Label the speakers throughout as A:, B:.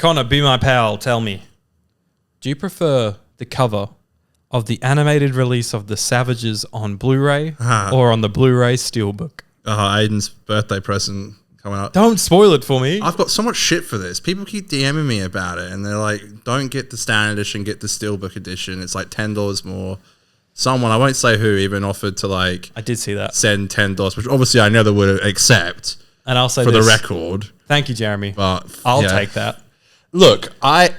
A: Connor, be my pal. Tell me, do you prefer the cover of the animated release of The Savages on Blu-ray or on the Blu-ray Steelbook?
B: Aiden's birthday present coming up.
A: Don't spoil it for me.
B: I've got so much shit for this. People keep DMing me about it, and they're like, don't get the standard edition, get the Steelbook edition. It's like $10 more. Someone, I won't say who, even offered to like...
A: I did see that.
B: Send $10, which obviously I never would accept.
A: And I'll say
B: for
A: this.
B: the record.
A: Thank you, Jeremy.
B: But
A: I'll take that.
B: Look, I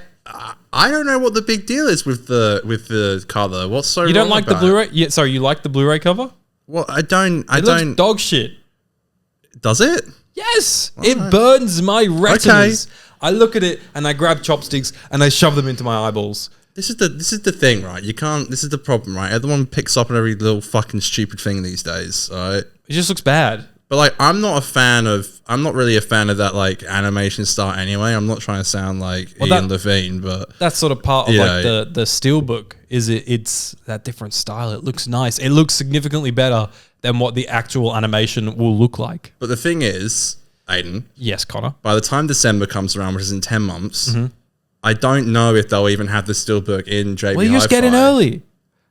B: don't know what the big deal is with the cover. What's so wrong?
A: You don't like the
B: about
A: Blu-ray?
B: it?
A: Yeah, sorry, you like the Blu-ray cover?
B: Well, I don't.
A: It looks dog shit.
B: Does it?
A: Yes, it burns my retinas. Okay. I look at it and I grab chopsticks and I shove them into my eyeballs.
B: This is the thing, right? You can't. This is the problem, right? Everyone picks up on every little fucking stupid thing these days, right?
A: It just looks bad.
B: But like, I'm not really a fan of that like animation style anyway. I'm not trying to sound like Ian Levine, but
A: that's sort of part of like the Steelbook. It's that different style. It looks nice. It looks significantly better than what the actual animation will look like.
B: But the thing is, Aiden.
A: Yes, Connor.
B: By the time December comes around, which is in 10 months, I don't know if they'll even have the Steelbook in JB Hi-Fi.
A: Well, you just get in early.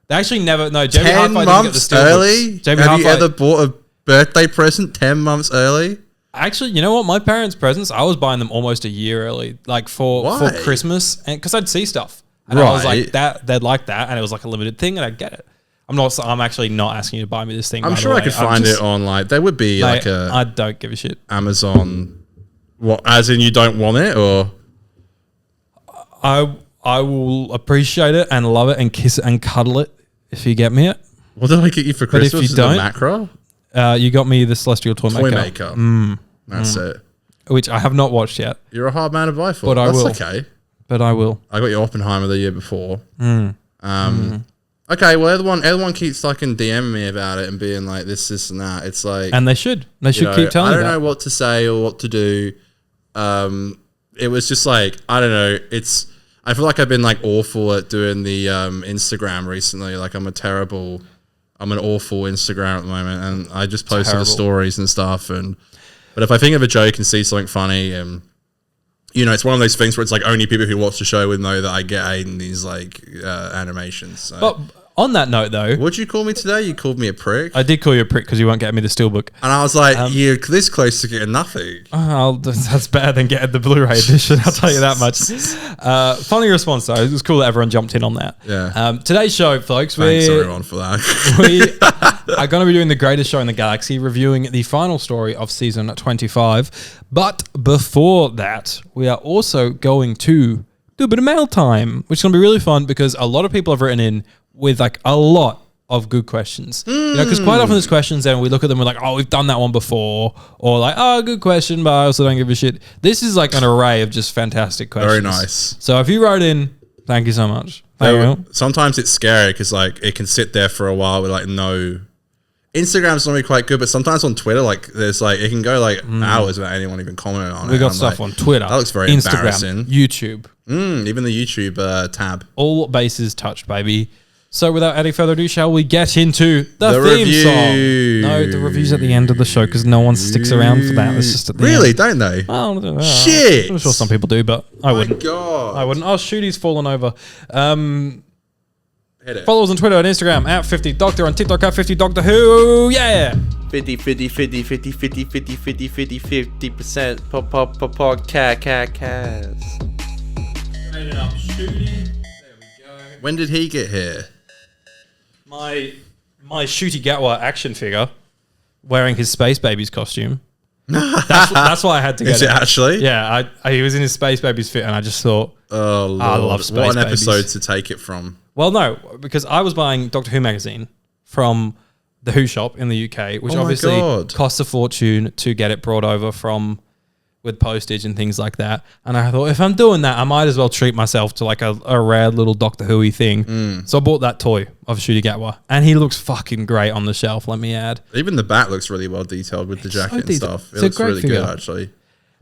A: They actually never. No, JB Hi-Fi
B: 10 months early? Have you ever bought a birthday present 10 months early?
A: Actually, you know what? My parents' presents, I was buying them almost a year early, like for Christmas, and because I'd see stuff, and I was like, they'd like that, and it was like a limited thing, and I'd get it. I'm actually not asking you to buy me this thing.
B: I'm sure I could find it on like there would be like a.
A: I don't give a shit.
B: Amazon, what? As in you don't want it, or
A: I will appreciate it and love it and kiss it and cuddle it if you get me it.
B: What did I get you for Christmas?
A: But if you don't,
B: macro.
A: You got me the Celestial Toy Maker.
B: That's it.
A: Which I have not watched yet.
B: You're a hard man to buy for.
A: But
B: That's
A: I will.
B: Okay.
A: But I will.
B: I got your Oppenheimer the year before. Okay, well, everyone keeps fucking DMing me about it and being like this and that. It's like...
A: And they should. They should keep telling me that.
B: I don't know what to say or what to do. It was just like, I don't know. I feel like I've been like awful at doing the Instagram recently. Like I'm an awful Instagram at the moment, and I just post the stories and stuff. But if I think of a joke and see something funny, and it's one of those things where it's like only people who watch the show would know that I get Aiden these like animations. So.
A: But on that note, though,
B: what'd you call me today? You called me a prick.
A: I did call you a prick because you won't get me the Steelbook,
B: and I was like, "You're this close to getting nothing."
A: Oh, that's better than getting the Blu-ray edition. I'll tell you that much. Funny response though. It was cool that everyone jumped in on that.
B: Yeah.
A: Today's show, folks.
B: Thanks everyone for that.
A: We are going to be doing the greatest show in the galaxy, reviewing the final story of season 25. But before that, we are also going to do a bit of mail time, which is going to be really fun because a lot of people have written in with like a lot of good questions. Because quite often there's questions and we look at them, we're like, oh, we've done that one before, or like, oh, good question, but I also don't give a shit. This is like an array of just fantastic questions.
B: Very nice.
A: So if you wrote in, thank you so much.
B: Sometimes it's scary because like it can sit there for a while with like no. Instagram's normally quite good, but sometimes on Twitter, like there's like it can go like hours without anyone even commenting on it.
A: We got stuff on Twitter.
B: That looks very
A: Instagram,
B: embarrassing.
A: YouTube.
B: Even the YouTube tab.
A: All bases touched, baby. So without any further ado, shall we get into the theme song? No, the review's at the end of the show because no one sticks around for that. It's just at the end.
B: Don't they?
A: Oh,
B: shit!
A: I'm sure some people do, but I wouldn't.
B: God.
A: I wouldn't. Oh, shoot, he's fallen over.
B: Hit it.
A: Follow us on Twitter and Instagram at 50Doctor, on TikTok at 50Doctor yeah!
C: 50 50% podcast.
A: Made it up, shooting. There we go.
B: When did he get here?
A: My Shooty Gatwa action figure wearing his Space Babies costume. That's why I had to get it.
B: Is it actually?
A: Yeah, he was in his Space Babies fit, and I just thought,
B: oh, Lord.
A: I love Space Babies.
B: What an episode to take it from.
A: Well, no, because I was buying Doctor Who magazine from the Who shop in the UK, which obviously costs a fortune to get it brought over from with postage and things like that. And I thought, if I'm doing that, I might as well treat myself to like a rare little Doctor Who-y thing. So I bought that toy of Shooty Gatwa, and he looks fucking great on the shelf, let me add.
B: Even the back looks really well detailed with the jacket and stuff. It looks really good, actually.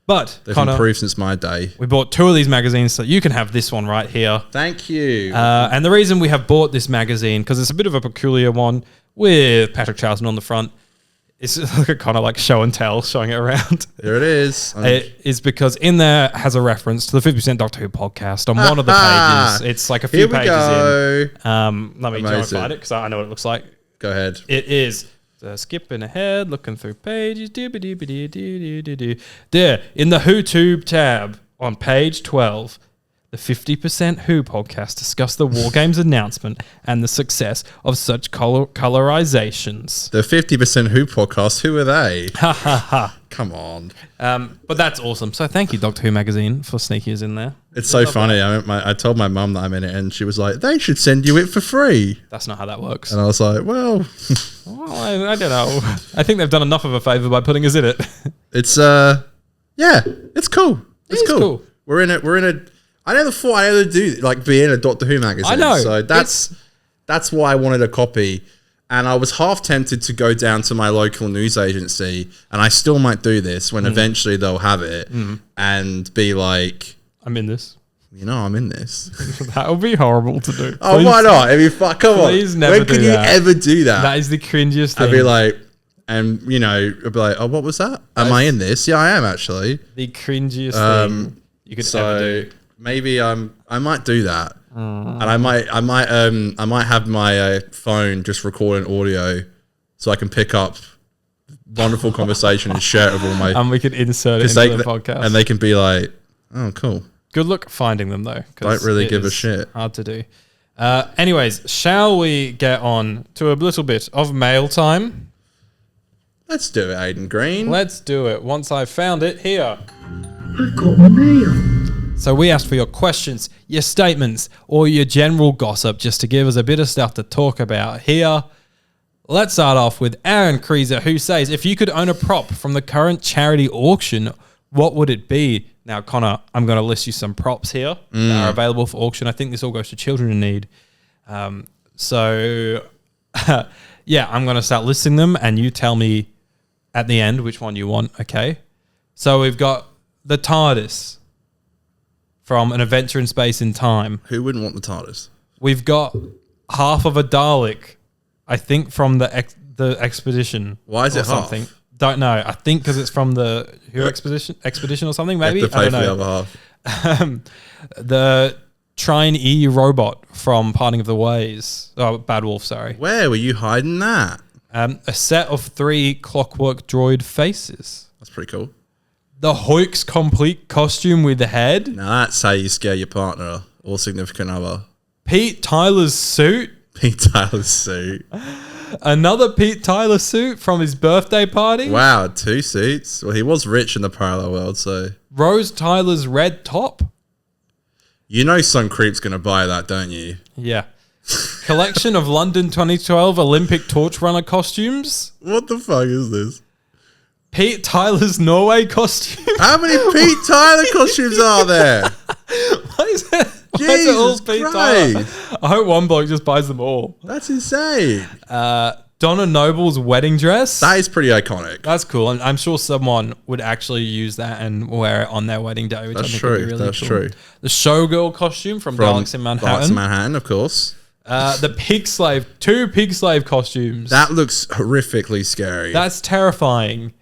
A: But
B: they've improved since my day.
A: We bought 2 of these magazines, so you can have this one right here.
B: Thank you.
A: And the reason we have bought this magazine, because it's a bit of a peculiar one with Patrick Charlton on the front, It's like a kind of like show and tell, showing it around.
B: There it is.
A: It is because in there has a reference to the 50% Doctor Who podcast on one of the pages. It's like a few pages in. Let me try and find it because I know what it looks like.
B: Go ahead.
A: It is skipping ahead, looking through pages. There, in the Who Tube tab on page 12, the 50% Who podcast discussed the War Games announcement and the success of such colorizations.
B: The 50% Who podcast, who are they?
A: Ha ha ha.
B: Come on.
A: But that's awesome. So thank you, Doctor Who Magazine, for sneaking us in there.
B: It's so funny. I told my mum that I'm in it, and she was like, they should send you it for free.
A: That's not how that works.
B: And I was like, well...
A: I don't know. I think they've done enough of a favour by putting us in it.
B: It's, it's cool. It's cool. We're in a... I never thought I'd ever be in a Doctor Who magazine.
A: I know.
B: So that's why I wanted a copy. And I was half tempted to go down to my local news agency, and I still might do this when eventually they'll have it, and be like...
A: I'm in this.
B: I'm in this.
A: That would be horrible to do.
B: Oh, why not? I mean, come on.
A: Never
B: when can you ever do that?
A: That is the cringiest thing.
B: I'd be like... And, I'd be like, oh, what was that? Am I in this? Yeah, I am, actually.
A: The cringiest thing you could ever do.
B: Maybe I might do that, and I might have my phone just recording audio, so I can pick up wonderful conversation and share it with all my.
A: And we could insert it into the podcast,
B: and they can be like, "Oh, cool."
A: Good luck finding them though.
B: Don't really give a shit.
A: Hard to do. Anyways, shall we get on to a little bit of mail time?
B: Let's do it, Aidan Green.
A: Let's do it. Once I've found it here.
C: I've got my mail.
A: So we asked for your questions, your statements, or your general gossip just to give us a bit of stuff to talk about here. Let's start off with Aaron Kreezer, who says, if you could own a prop from the current charity auction, what would it be? Now, Connor, I'm going to list you some props here that are available for auction. I think this all goes to children in need. I'm going to start listing them, and you tell me at the end which one you want, okay? So we've got the TARDIS from An Adventure in Space and Time.
B: Who wouldn't want the TARDIS?
A: We've got half of a Dalek, I think, from the expedition.
B: Why is it
A: something?
B: half?
A: Don't know. I think because it's from the Who expedition or something. Maybe
B: I don't know. The other half.
A: The Trine E robot from Parting of the Ways. Oh, Bad Wolf. Sorry.
B: Where were you hiding that?
A: A set of 3 Clockwork Droid faces.
B: That's pretty cool.
A: The Hoyks complete costume with the head.
B: Now that's how you scare your partner or significant other.
A: Pete Tyler's suit.
B: Pete Tyler's suit.
A: Another Pete Tyler suit from his birthday party.
B: Wow, 2 suits. Well, he was rich in the parallel world, so.
A: Rose Tyler's red top.
B: Some creep's going to buy that, don't you?
A: Yeah. Collection of London 2012 Olympic torch runner costumes.
B: What the fuck is this?
A: Pete Tyler's Norway costume.
B: How many Pete Tyler costumes are there?
A: Why is it
B: Jesus
A: all Pete Tyler?
B: Christ.
A: I hope one bloke just buys them all.
B: That's insane.
A: Donna Noble's wedding dress.
B: That is pretty iconic.
A: That's cool. And I'm sure someone would actually use that and wear it on their wedding day, which I think would be really
B: That's
A: cool.
B: true.
A: The showgirl costume from Daleks in Manhattan.
B: Daleks in Manhattan, of course.
A: The pig slave, 2 pig slave costumes.
B: That looks horrifically scary.
A: That's terrifying.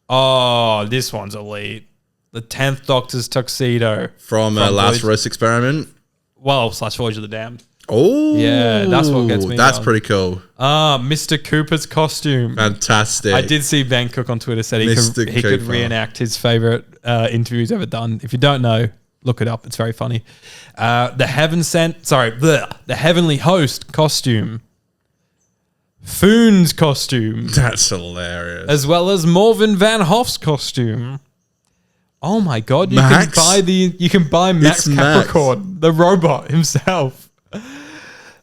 A: Oh, this one's elite. The 10th Doctor's tuxedo.
B: From Lazarus Experiment.
A: Well, / Voyage of the Damned.
B: Oh.
A: Yeah, that's what gets me.
B: That's pretty cool.
A: Mr. Cooper's costume.
B: Fantastic.
A: I did see Ben Cook on Twitter said he could reenact his favorite interviews ever done. If you don't know, look it up. It's very funny. The Heavenly Host costume. Foon's costume.
B: That's hilarious.
A: As well as Morven Van Hoff's costume. Oh my god, you can buy Max Capricorn, the robot himself.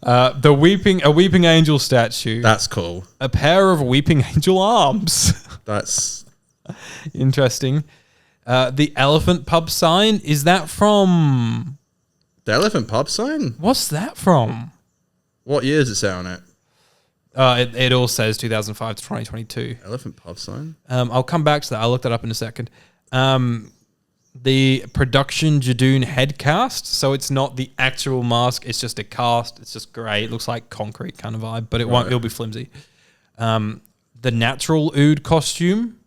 A: A weeping angel statue.
B: That's cool.
A: A pair of weeping angel arms.
B: That's
A: interesting. The elephant pub sign, is that from
B: the elephant pub sign?
A: What's that from?
B: What year does it say on it?
A: It all says 2005 to 2022.
B: Elephant pub sign?
A: I'll come back to that. I'll look that up in a second. The production Jadoon head cast. So it's not the actual mask. It's just a cast. It's just grey. It looks like concrete kind of vibe, but it'll be flimsy. the natural Ood costume,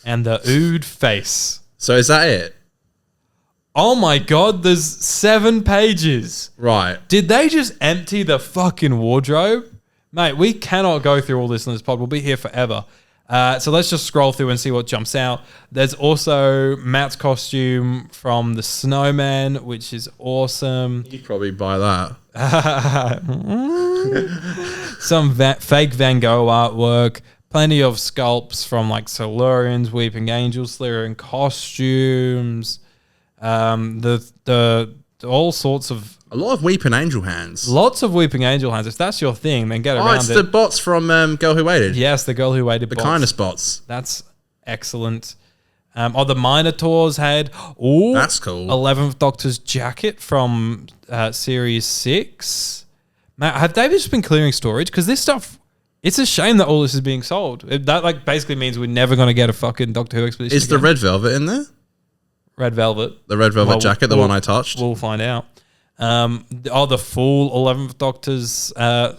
A: and the Ood face.
B: So is that it?
A: Oh my God, there's 7 pages.
B: Right.
A: Did they just empty the fucking wardrobe? Mate, we cannot go through all this in this pod. We'll be here forever. So let's just scroll through and see what jumps out. There's also Matt's costume from the Snowman, which is awesome.
B: You'd probably buy that.
A: Some fake Van Gogh artwork. Plenty of sculpts from like Silurians, Weeping Angels, Silurian costumes. The all sorts of...
B: A lot of Weeping Angel hands.
A: Lots of Weeping Angel hands. If that's your thing, then get around
B: it's
A: it.
B: the bots from Girl Who Waited.
A: Yes, the Girl Who Waited
B: The
A: bots.
B: kindness bots.
A: That's excellent. The Minotaur's head. Ooh,
B: That's cool.
A: 11th Doctor's jacket from Series 6. Matt, have they just been clearing storage? Because this stuff... It's a shame that all this is being sold. That like basically means we're never going to get a fucking Doctor Who expedition
B: Is the
A: again.
B: red velvet in there?
A: Red Velvet?
B: The red velvet jacket, the one I touched?
A: We'll find out. The full 11th Doctor's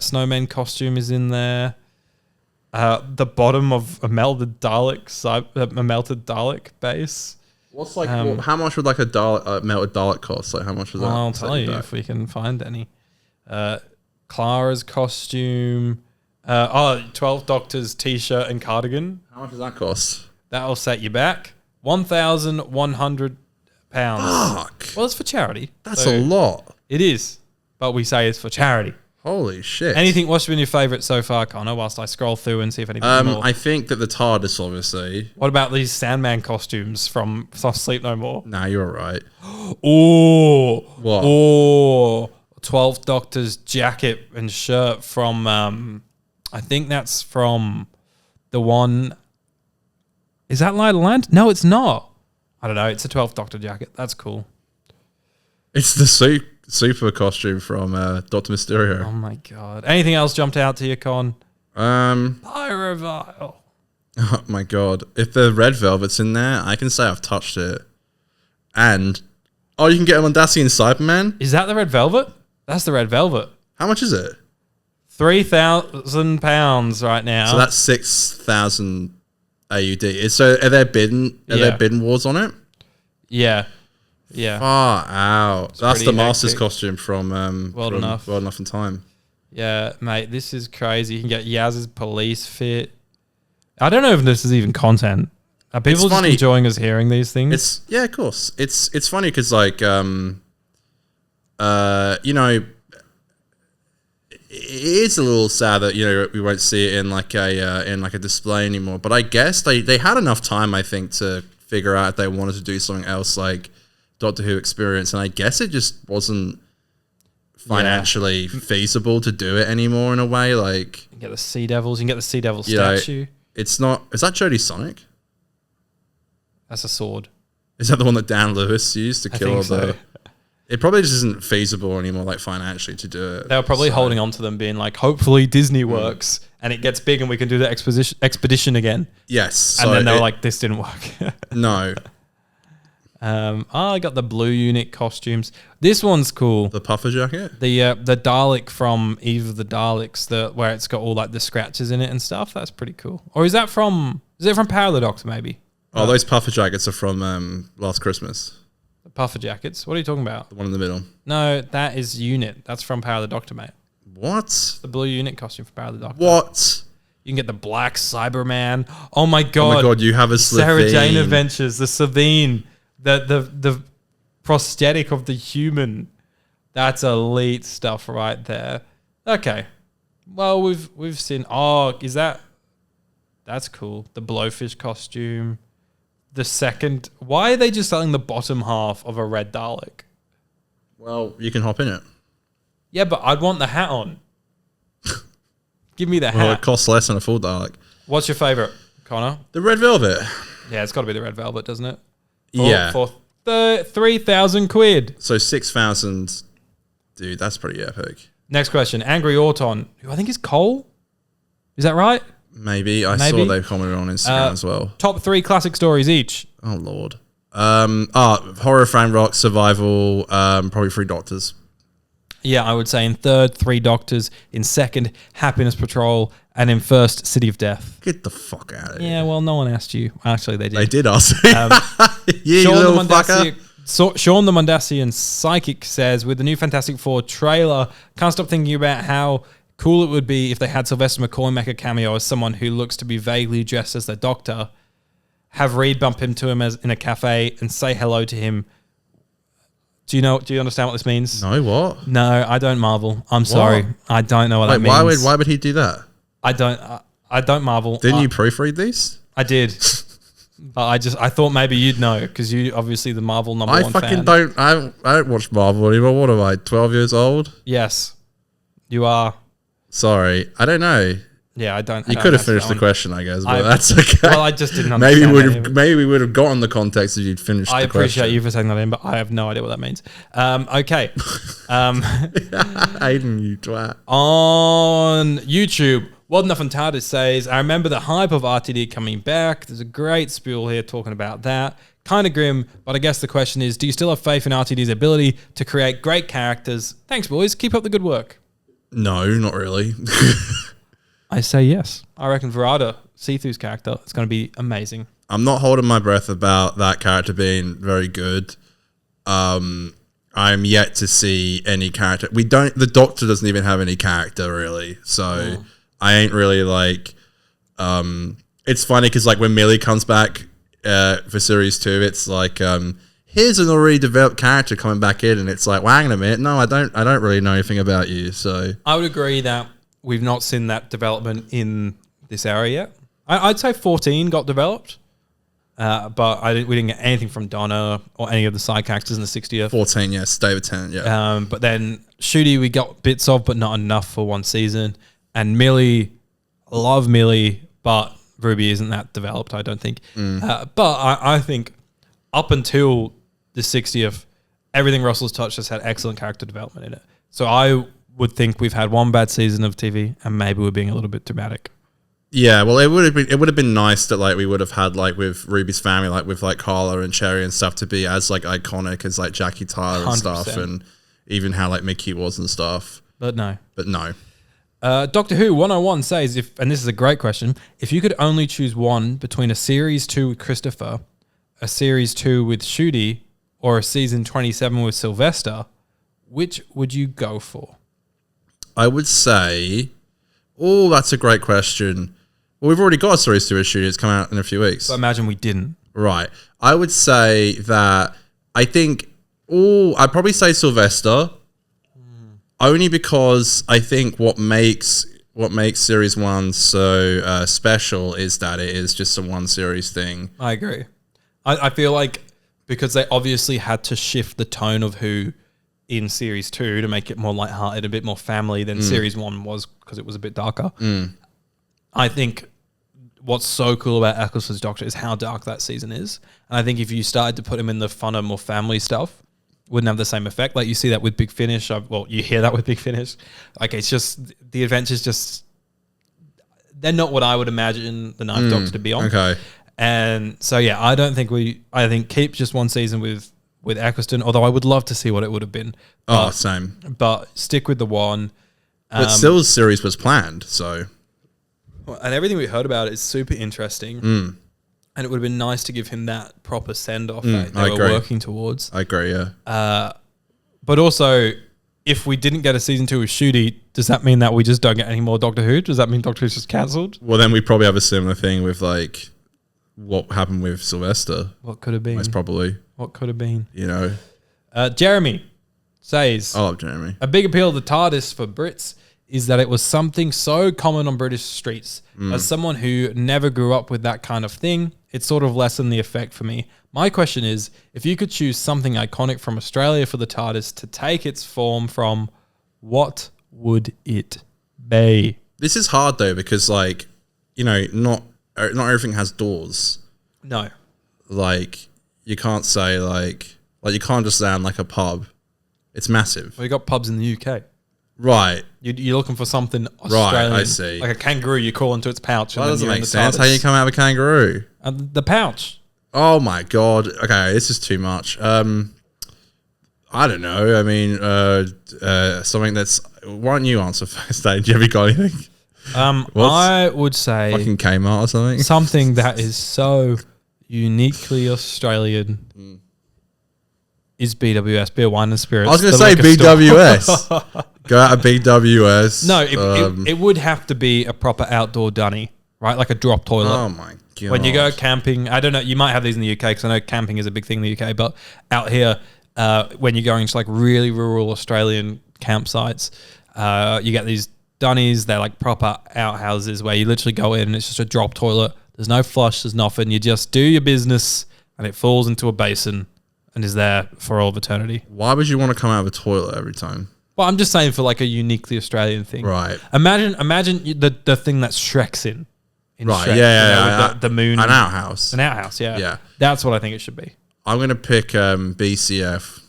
A: snowman costume is in there. The bottom of a melted Dalek base.
B: What's like, how much would like a Dalek, melted Dalek cost? Like how much was that?
A: I'll tell you if we can find any. Clara's costume. 12th Doctor's t-shirt and cardigan.
B: How much does that cost?
A: That'll set you back £1,100.
B: Fuck.
A: Well, it's for charity.
B: That's a lot.
A: It is, but we say it's for charity.
B: Holy shit.
A: What's been your favourite so far, Connor, whilst I scroll through and see if anything more?
B: I think that the TARDIS, obviously.
A: What about these Sandman costumes from Soft Sleep No More?
B: Nah, you're right.
A: Oh,
B: What?
A: Oh, 12th Doctor's jacket and shirt from, I think that's from the one. Is that Light of Land? No, it's not. I don't know. It's a 12th Doctor jacket. That's cool.
B: It's the super costume from Doctor Mysterio.
A: Oh my God. Anything else jumped out to you, Con? Pyrovile.
B: Oh my God. If the red velvet's in there, I can say I've touched it. And, you can get them on Dacia and Cyberman?
A: Is that the Red Velvet? That's the Red Velvet.
B: How much is it?
A: £3,000 right now.
B: So that's 6,000 AUD. So are there bidding wars on it?
A: Yeah. Yeah.
B: Far out. That's the
A: pretty
B: Master's
A: hectic.
B: costume from
A: World Enough.
B: World Enough in Time.
A: Yeah, mate, this is crazy. You can get Yaz's police fit. I don't know if this is even content. Are people just enjoying us hearing these things?
B: Of course. It's funny because like it's a little sad that we won't see it in like a display anymore. But I guess they had enough time, I think, to figure out if they wanted to do something else like Doctor Who Experience, and I guess it just wasn't financially feasible to do it anymore. In a way, like
A: You can get the Sea Devils. You can get the Sea Devil statue.
B: It's not. Is that Jodie Sonic?
A: That's a sword.
B: Is that the one that Dan Lewis used to kill all
A: think so.
B: the? It probably just isn't feasible anymore, like financially, to do it.
A: They were probably holding on to them, being like, hopefully Disney works and it gets big and we can do the expedition again.
B: Yes.
A: And then they were like, this didn't work.
B: No.
A: I got the blue unit costumes. This one's cool.
B: The puffer jacket?
A: The Dalek from Eve of the Daleks, where it's got all like the scratches in it and stuff. That's pretty cool. Or is it from Power of the Doctor, maybe?
B: Oh, those puffer jackets are from Last Christmas.
A: The puffer jackets. What are you talking about?
B: The one in the middle.
A: No, that is Unit. That's from Power of the Doctor, mate.
B: What?
A: The blue unit costume from Power of the Doctor.
B: What?
A: You can get the black Cyberman. Oh my God.
B: Oh my God, you have a Slovene.
A: Sarah Jane Adventures, the Slovene, the prosthetic of the human. That's elite stuff right there. Okay. Well, we've seen. That's cool. The blowfish costume. The second. Why are they just selling the bottom half of a red Dalek?
B: Well, you can hop in it.
A: Yeah, but I'd want the hat on. Give me the hat.
B: Well, it costs less than a full Dalek.
A: What's your favorite, Connor?
B: The red velvet.
A: Yeah, it's got to be the red velvet, doesn't it?
B: Yeah.
A: For 3,000 quid.
B: So 6,000. Dude, that's pretty epic.
A: Next question. Angry Auton, who I think is Cole. Is that right?
B: Maybe. I saw they commented on Instagram as well.
A: Top 3 classic stories each.
B: Oh, Lord. Horror, Fan Rock, Survival, probably 3 Doctors.
A: Yeah, I would say in third, 3 Doctors. In second, Happiness Patrol. And in first, City of Death.
B: Get the fuck out of here.
A: Yeah, well, no one asked you. Actually, they did.
B: They did ask me. You
A: Sean
B: little
A: the
B: fucker.
A: Sean the Mondasian Psychic says, with the new Fantastic Four trailer, can't stop thinking about how cool it would be if they had Sylvester McCoy make a cameo as someone who looks to be vaguely dressed as the Doctor, have Reed bump into him as in a cafe and say hello to him. Do you understand what this means?
B: No, what?
A: No, I don't, Marvel. I'm sorry. I don't know what that means.
B: Why would he do that?
A: I don't, Marvel.
B: Didn't you proofread these?
A: I did. I thought maybe you'd know because you obviously the Marvel number one fan.
B: I don't watch Marvel anymore. What am I, 12 years old?
A: Yes, you are.
B: Sorry, I don't know.
A: Yeah, I don't.
B: You could have finished the question, I guess, but that's okay.
A: Well, I just didn't understand.
B: Maybe we would have gotten the context if you'd finished the question.
A: I appreciate you for saying that in, but I have no idea what that means. Okay.
B: Aiden, you twat.
A: On YouTube, Well Enough and TARDIS says, I remember the hype of RTD coming back. There's a great spiel here talking about that. Kind of grim, but I guess the question is, do you still have faith in RTD's ability to create great characters? Thanks, boys. Keep up the good work.
B: No, not really.
A: I say yes. I reckon Verada, Sethu's character, is going to be amazing.
B: I'm not holding my breath about that character being very good. I'm yet to see any character. The Doctor doesn't even have any character really. So I ain't really like, it's funny because like when Millie comes back for series 2, it's like, here's an already developed character coming back in, and it's like, well, hang on a minute. No, I don't really know anything about you. So
A: I would agree that we've not seen that development in this area yet. I'd say 14 got developed, but we didn't get anything from Donna or any of the side characters in the 60th.
B: 14, yes, David Tennant, yeah.
A: But then Shooty we got bits of, but not enough for one season. And Millie, I love Millie, but Ruby isn't that developed, I don't think. But I think up until the 60th, everything Russell's touched has had excellent character development in it. So I would think we've had one bad season of TV, and maybe we're being a little bit dramatic.
B: Yeah, well, it would have been nice that like we would have had like with Ruby's family, like with like Carla and Cherry and stuff, to be as like iconic as like Jackie Tyler and
A: 100%.
B: stuff, and even how like Mickey was and stuff.
A: But no.
B: Doctor
A: Who 101 says, and this is a great question, if you could only choose one between a series 2 with Christopher, a series 2 with Shooty, or a season 27 with Sylvester, which would you go for?
B: I would say, that's a great question. Well, we've already got a series 2 with Shooty. It's coming out in a few weeks.
A: But imagine we didn't.
B: Right. I would say that I'd probably say Sylvester. Only because I think what makes series 1 so special is that it is just a one series thing.
A: I agree. I feel like because they obviously had to shift the tone of Who in series 2 to make it more lighthearted, a bit more family than series 1 was because it was a bit darker. I think what's so cool about Eccleston's Doctor is how dark that season is. And I think if you started to put him in the funner, more family stuff, wouldn't have the same effect. Like you see that with Big Finish. You hear that with Big Finish. Like it's just, the adventures just, they're not what I would imagine the Ninth Doctor to be on.
B: Okay.
A: And so, yeah, I think keep just one season with Eccleston, although I would love to see what it would have been.
B: Same.
A: But stick with the one.
B: But still, the series was planned, so.
A: And everything we heard about it is super interesting. And it would have been nice to give him that proper send-off that they were working towards.
B: I agree, yeah.
A: But also, if we didn't get a season 2 with Shooty, does that mean that we just don't get any more Doctor Who? Does that mean Doctor Who's just cancelled?
B: Well, then we probably have a similar thing with, like, what happened with Sylvester.
A: What could have been?
B: Most probably.
A: What could have been?
B: You know.
A: Jeremy says...
B: I love Jeremy.
A: A big appeal of the TARDIS for Brits is that it was something so common on British streets. As someone who never grew up with that kind of thing, it sort of lessened the effect for me. My question is, if you could choose something iconic from Australia for the TARDIS to take its form from, what would it be?
B: This is hard though, because like, you know, not everything has doors.
A: No.
B: Like, you can't say like you can't just sound like a pub. It's massive.
A: Well, you got pubs in the UK.
B: Right.
A: You're looking for something Australian.
B: Right, I see.
A: Like a kangaroo you call into its pouch.
B: That doesn't make sense. How you come out of a kangaroo?
A: The pouch.
B: Oh my God. Okay, this is too much. I don't know. I mean, something that's... Why don't you answer first, Dave? Do you ever got anything?
A: I would say
B: Fucking Kmart or something.
A: something that is so uniquely Australian is BWS, Beer, Wine and Spirits.
B: I was going to
A: the
B: say
A: liquor store.
B: BWS. Go out to BWS.
A: No, it would have to be a proper outdoor dunny, right? Like a drop toilet.
B: Oh my god!
A: When you go camping, I don't know, you might have these in the UK because I know camping is a big thing in the UK, but out here, when you're going to like really rural Australian campsites, you get these dunnies, they're like proper outhouses where you literally go in and it's just a drop toilet. There's no flush, there's nothing. You just do your business and it falls into a basin and is there for all of eternity.
B: Why would you want to come out of a toilet every time?
A: Well, I'm just saying for like a uniquely Australian thing.
B: Right.
A: Imagine the thing that Shrek's in
B: Right,
A: Shrek,
B: yeah.
A: with the moon.
B: An outhouse.
A: An outhouse, yeah.
B: Yeah.
A: That's what I think it should be.
B: I'm going to pick BCF.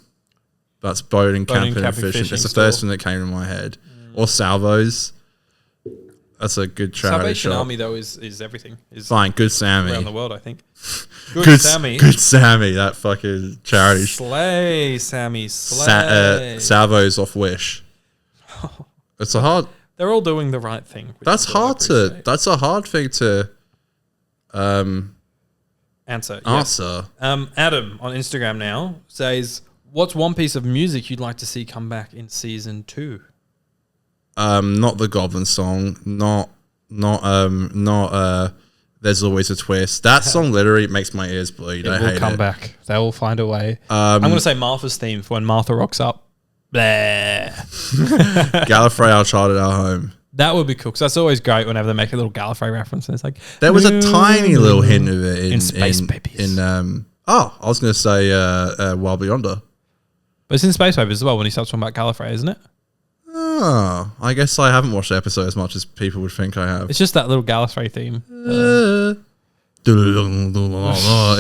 B: That's Boating, Camping and Fishing. It's the first thing that came to my head. Or Salvos. That's a good charity
A: Salvation
B: shop.
A: Army, though, is everything. Is
B: Fine, Good Sammy.
A: around the world, I think.
B: Good
A: Sammy.
B: Good Sammy, that fucking charity shop.
A: Slay, Sammy, slay.
B: Salvos off Wish. It's a hard...
A: They're all doing the right thing.
B: That's hard to... That's a hard thing to...
A: Answer. Yeah.
B: answer.
A: Adam on Instagram now says, what's one piece of music you'd like to see come back in season 2?
B: Not the Goblin song. Not There's Always a Twist. That song literally makes my ears bleed. I hate it.
A: It will come back. They will find a way. I'm going to say Martha's theme for when Martha rocks up. Bleh.
B: Gallifrey, Our Child at Our Home.
A: That would be cool because that's always great whenever they make a little Gallifrey reference. And it's like
B: There was a tiny little hint of it
A: in Space Babies.
B: I was going to say Wild Beyonder.
A: But it's in Space Babies as well when he starts talking about Gallifrey, isn't it?
B: Oh, I guess I haven't watched the episode as much as people would think I have.
A: It's just that little Gallifrey theme.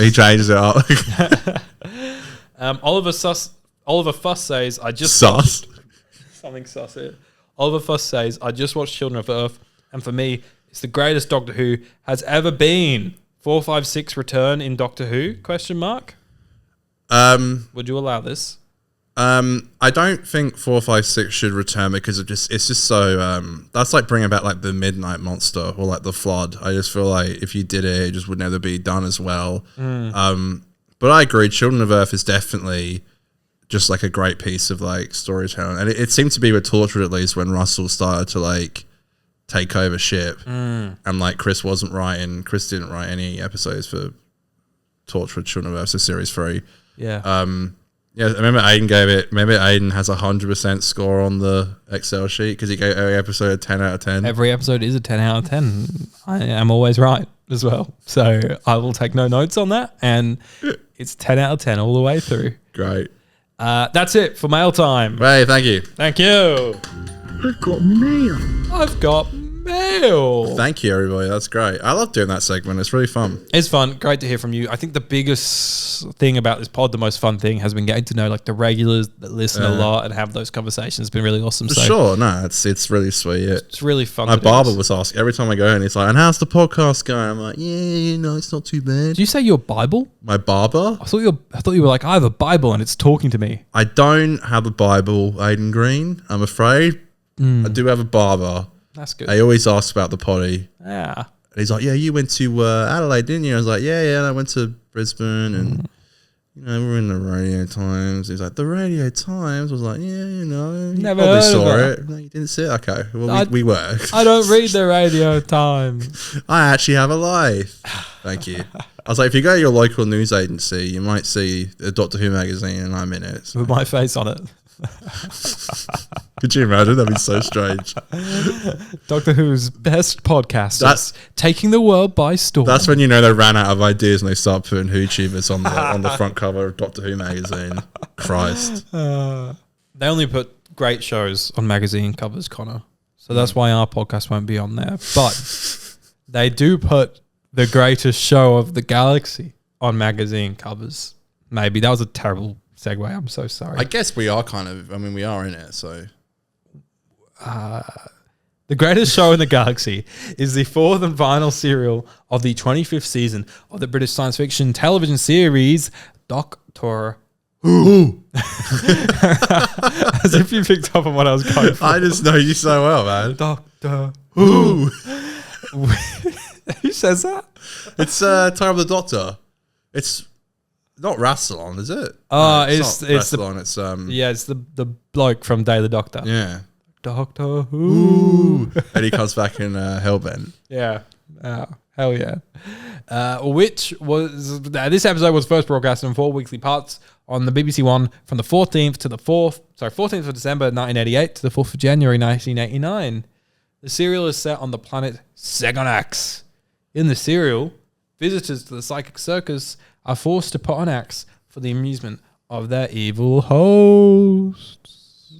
B: He changes it up.
A: Oliver Fuss says, I just
B: Sus.
A: something sus here. Oliver Fuss says, I just watched Children of Earth, and for me, it's the greatest Doctor Who has ever been. 456 return in Doctor Who? Question mark. Would you allow this?
B: I don't think 456 should return because it's just so that's like bringing back like the Midnight Monster or like the Flood. I just feel like if you did it just would never be done as well. But I agree, Children of Earth is definitely just like a great piece of like storytelling, and it seemed to be with Torchwood at least when Russell started to like take over ship, and like Chris didn't write any episodes for Torchwood Children of Earth, so series 3.
A: Yeah.
B: Yeah, I remember Aiden has 100% score on the Excel sheet because he gave every episode a 10 out of 10.
A: Every episode is a 10 out of 10. I am always right as well. So I will take no notes on that, and it's 10 out of 10 all the way through.
B: Great.
A: That's it for mail time.
B: Hey, thank you.
A: Thank you.
C: I've got mail.
A: I've got mail.
B: Thank you, everybody. That's great. I love doing that segment. It's really fun.
A: It's fun. Great to hear from you. I think the biggest thing about this pod, the most fun thing, has been getting to know like the regulars that listen a lot and have those conversations. It's been really awesome. So
B: Sure. No, it's really sweet.
A: it's really fun.
B: My
A: to do
B: barber
A: this.
B: was asking every time I go in, he's like, and how's the podcast going? I'm like, yeah, no, it's not too bad.
A: Did you say your Bible?
B: My barber?
A: I thought you were like, I have a Bible and it's talking to me.
B: I don't have a Bible, Aiden Green, I'm afraid. I do have a barber.
A: That's good.
B: He always asks about the potty.
A: Yeah.
B: And he's like, yeah, you went to Adelaide, didn't you? I was like, yeah, I went to Brisbane and, we were in the Radio Times. He's like, the Radio Times? I was like, yeah, you
A: Never
B: probably
A: heard
B: saw
A: of
B: it. No, you didn't see it? Okay, well, we were.
A: I don't read the Radio Times.
B: I actually have a life. Thank you. I was like, if you go to your local news agency, you might see a Doctor Who magazine and I'm in it. So.
A: With my face on it.
B: Could you imagine? That'd be so strange.
A: Doctor Who's best podcasters taking the world by storm.
B: That's when you know they ran out of ideas and they start putting WhoTubers on the front cover of Doctor Who magazine. Christ.
A: They only put great shows on magazine covers, Connor. So that's why our podcast won't be on there. But they do put the greatest show of the galaxy on magazine covers. Maybe that was a terrible segue. I'm so sorry.
B: I guess we are we are in it, so.
A: The greatest show in the galaxy is the fourth and final serial of the 25th season of the British science fiction television series Doctor Who. As if you picked up on what I was going for.
B: I just know you so well, man.
A: Doctor
B: Who?
A: Who says that?
B: It's Time of the Doctor. It's not Rassilon, is it?
A: Oh,
B: No,
A: it's
B: not
A: the
B: Rassilon. It's
A: yeah, it's the bloke from Day of the Doctor.
B: yeah.
A: Doctor Who.
B: And he comes back in Hellbent.
A: Yeah. Oh, hell yeah. Which was this episode was first broadcast in 4 weekly parts on the BBC One from the 14th of December 1988 to the 4th of January 1989. The serial is set on the planet Segonax. In the serial, visitors to the psychic circus are forced to put on acts for the amusement of their evil hosts.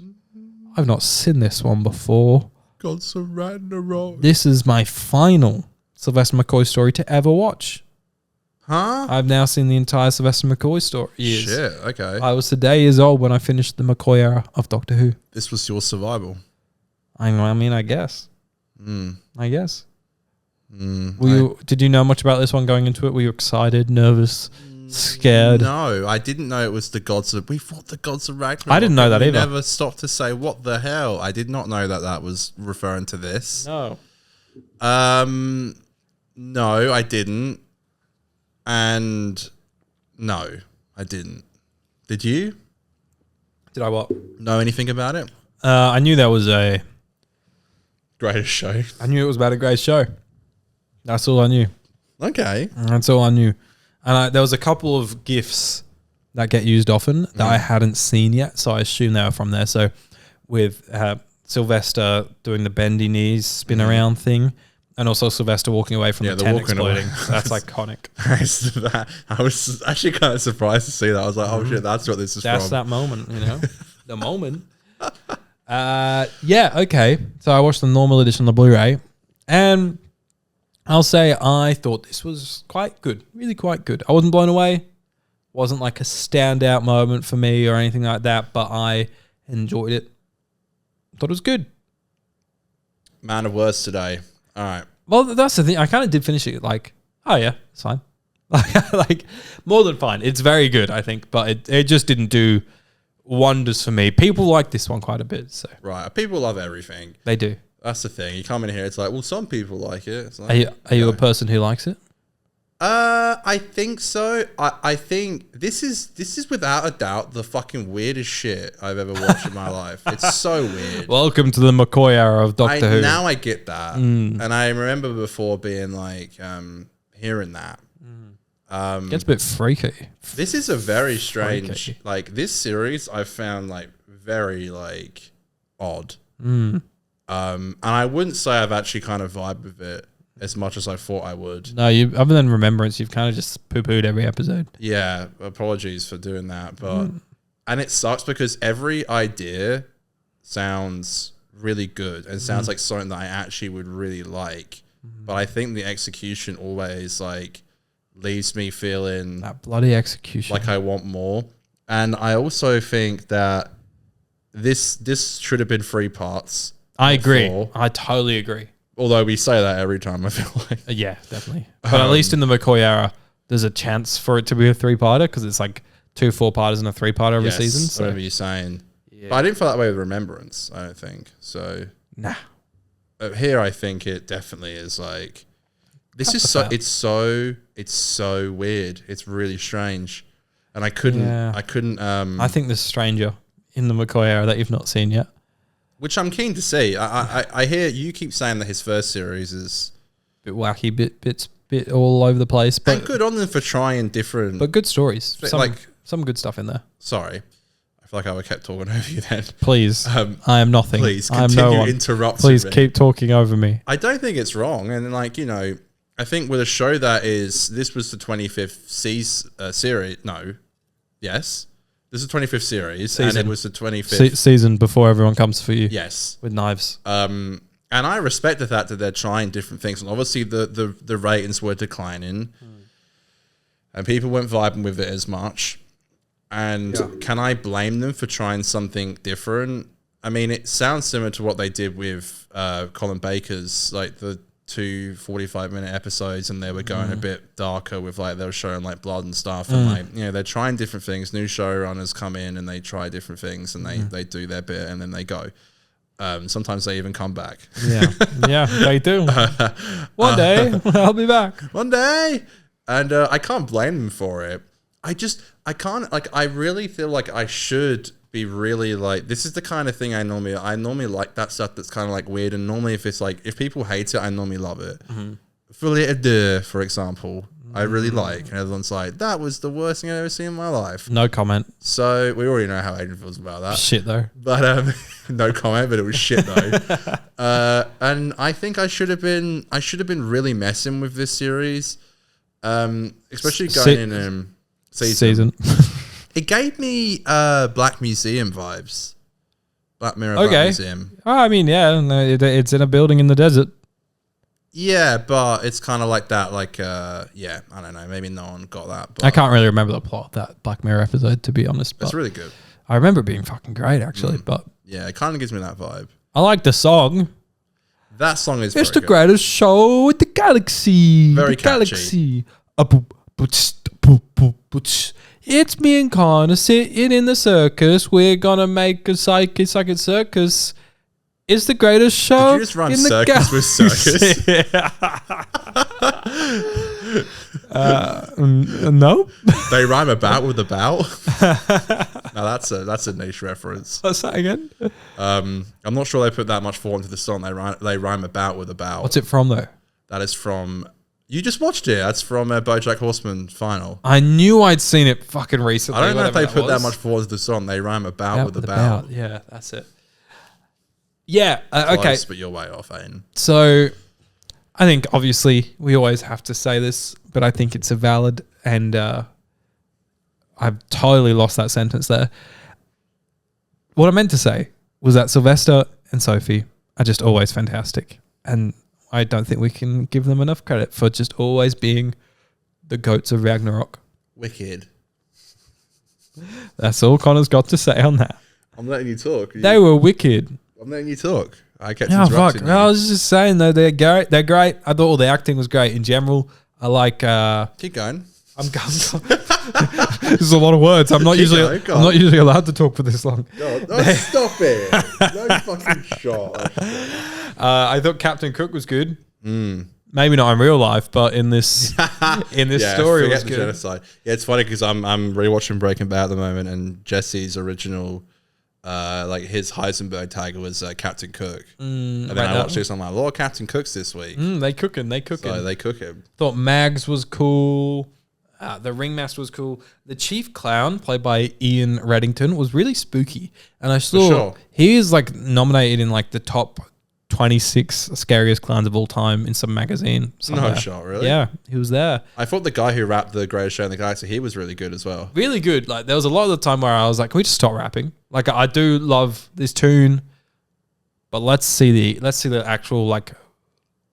A: I've not seen this one before.
B: Gods of Ragnarok.
A: This is my final Sylvester McCoy story to ever watch.
B: Huh?
A: I've now seen the entire Sylvester McCoy story.
B: Shit, okay.
A: I was today years old when I finished the McCoy era of Doctor Who.
B: This was your survival.
A: I mean, I guess. I guess.
B: Mm,
A: Did you know much about this one going into it? Were you excited, nervous, scared?
B: No, I didn't know it was the gods of... We fought the gods of Ragnarok.
A: I didn't know that
B: we
A: either.
B: never stopped to say, what the hell? I did not know that that was referring to this.
A: No.
B: No, I didn't. And no, I didn't. Did you
A: Did I what?
B: know anything about it?
A: I knew there was a...
B: Greatest show.
A: I knew it was about a great show. That's all I knew.
B: Okay.
A: That's all I knew. And there was a couple of GIFs that get used often that I hadn't seen yet, so I assume they were from there. So with Sylvester doing the bendy knees spin around thing, and also Sylvester walking away from the tent exploding. That's iconic.
B: I was actually kind of surprised to see that. I was like, oh shit, that's what this is
A: That's
B: from.
A: that moment, you know? The moment. Yeah, okay. So I watched the normal edition of the Blu-ray, and I'll say I thought this was quite good. Really quite good. I wasn't blown away. Wasn't like a standout moment for me or anything like that, but I enjoyed it. Thought it was good.
B: Man of words today. All right.
A: Well, that's the thing. I kind of did finish it like, oh yeah, it's fine. Like more than fine. It's very good, I think, but it just didn't do wonders for me. People like this one quite a bit, so
B: Right. People love everything.
A: they do.
B: That's the thing. You come in here, it's like, well, some people like it. It's like,
A: Are you a person who likes it?
B: I think so. I think this is without a doubt the fucking weirdest shit I've ever watched in my life. It's so weird.
A: Welcome to the McCoy era of Doctor Who.
B: Now I get that, and I remember before being like, hearing that.
A: Gets a bit freaky.
B: This is a very strange,
A: Freaky.
B: like this series I found like very like odd. And I wouldn't say I've actually kind of vibed with it as much as I thought I would.
A: No, other than Remembrance, you've kind of just poo-pooed every episode.
B: Yeah, apologies for doing that, but and it sucks because every idea sounds really good and sounds like something that I actually would really like. But I think the execution always like leaves me feeling
A: That bloody execution.
B: like I want more. And I also think that this should have been 3 parts.
A: I agree.
B: 4.
A: I totally agree.
B: Although we say that every time, I feel like.
A: Yeah, definitely. But at least in the McCoy era, there's a chance for it to be a 3-parter because it's like 2 4-parters and a 3-parter every
B: Yes,
A: season. So
B: whatever you're saying. Yeah. But I didn't feel that way with Remembrance, I don't think. So
A: nah.
B: Here I think it definitely is like this is so it's so weird. It's really strange. And I couldn't
A: I think there's Stranger in the McCoy era that you've not seen yet.
B: which I'm keen to see. I hear you keep saying that his first series is
A: Bit wacky, bit all over the place, but
B: and good on them for trying different.
A: but good stories.
B: Like-
A: Some good stuff in there.
B: Sorry, I feel like I kept talking over you then.
A: Please, I am nothing.
B: Please
A: I am
B: continue
A: no one.
B: interrupting
A: Please
B: me.
A: keep talking over me.
B: I don't think it's wrong, and like you know, I think with a show that is this was the 25th series. No, yes, this is the 25th series, and it was the 25th
A: Season before everyone comes for you.
B: Yes,
A: With knives.
B: and I respect the fact that they're trying different things, and obviously the ratings were declining, and people weren't vibing with it as much. And can I blame them for trying something different? I mean, it sounds similar to what they did with Colin Baker's, like the 2 45-minute episodes, and they were going a bit darker with like they were showing like blood and stuff, and like you know they're trying different things. New showrunners come in and they try different things, and they do their bit, and then they go. Sometimes they even come back.
A: Yeah, they do. One day I'll be back.
B: One day, and I can't blame them for it. I can't like. I really feel like I should be really like. This is the kind of thing I normally like that stuff that's kind of like weird. And normally, if it's like if people hate it, I normally love it. Filet de, for example, I really like, and everyone's like, that was the worst thing I've ever seen in my life.
A: No comment.
B: So we already know how Adrian feels about that.
A: Shit though.
B: But no comment. But it was shit though. And I think I should have been really messing with this series, especially going in season. It gave me Black Museum vibes. Black Mirror Black Museum.
A: Oh, I mean, yeah, no, it's in a building in the desert.
B: Yeah, but it's kind of like that. Like, yeah, I don't know. Maybe no one got that. But
A: I can't really remember the plot of that Black Mirror episode, to be honest. But
B: it's really good.
A: I remember it being fucking great, actually. But
B: yeah, it kind of gives me that vibe.
A: I like the song.
B: That song is
A: It's
B: very
A: the greatest show in the galaxy.
B: Very
A: the
B: catchy.
A: Galaxy. It's me and Connor sitting in the circus. We're gonna make a psychic circus. It's the greatest show.
B: Did you just run
A: in the
B: circus with circus?
A: No.
B: They rhyme about with about. Now that's a niche reference.
A: What's that again?
B: I'm not sure they put that much thought into the song. They rhyme about with about.
A: What's it from though?
B: That is from. You just watched it. That's from BoJack Horseman final.
A: I knew I'd seen it fucking recently.
B: I don't know if they put that much thought into the song. They rhyme about with about.
A: Yeah, that's it. Yeah. Okay.
B: Close, but you're way off, Aiden.
A: So, I think obviously we always have to say this, but I think it's a valid, and I've totally lost that sentence there. What I meant to say was that Sylvester and Sophie are just always fantastic, and I don't think we can give them enough credit for just always being the goats of Ragnarok.
B: Wicked.
A: That's all Connor's got to say on that.
B: I'm letting you talk.
A: They were wicked.
B: I'm letting you talk. I kept
A: Oh, fuck.
B: interrupting you.
A: I was just saying, though, they're great. They're great. I thought all the acting was great in general. I like...
B: Keep going.
A: I'm going. This is a lot of words. I'm not usually allowed to talk for this long.
B: God, stop it. No fucking shot.
A: I thought Captain Cook was good. Maybe not in real life, but in this story, it was
B: the
A: good.
B: genocide. Yeah, it's funny because I'm rewatching Breaking Bad at the moment, and Jesse's original, like his Heisenberg tag was Captain Cook, and then I watched this. I'm like, Lord, Captain Cook's this week.
A: They cooking.
B: So they cook him.
A: Thought Mags was cool. The Ringmaster was cool. The Chief Clown, played by Ian Reddington, was really spooky, and I saw he is like nominated in like the top 26 scariest clowns of all time in some magazine. Somewhere.
B: No shot, really?
A: Yeah, he was there.
B: I thought the guy who rapped The Greatest Show in the Galaxy, he was really good as well.
A: Really good. Like there was a lot of the time where I was like, can we just stop rapping? Like I do love this tune, but let's see the actual like,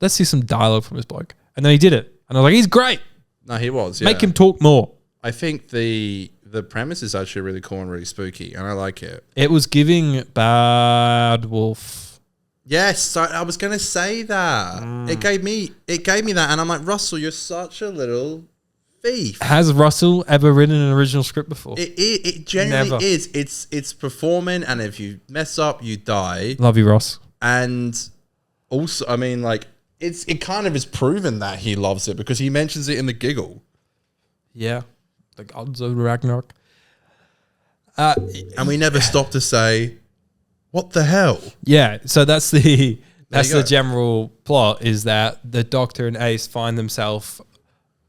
A: let's see some dialogue from this bloke. And then he did it, and I was like, he's great.
B: No, he was. Yeah.
A: Make him talk more.
B: I think the premise is actually really cool and really spooky, and I like it.
A: It was giving Bad Wolf.
B: Yes, so I was gonna say that. It gave me that, and I'm like, Russell, you're such a little thief.
A: Has Russell ever written an original script before?
B: It genuinely is. It's performing, and if you mess up, you die.
A: Love you, Ross.
B: And also, I mean, like, it kind of is proven that he loves it because he mentions it in the giggle.
A: Yeah, the gods of Ragnarok.
B: And we never stop to say, what the hell?
A: Yeah, so that's the
B: go.
A: general plot, is that the Doctor and Ace find themselves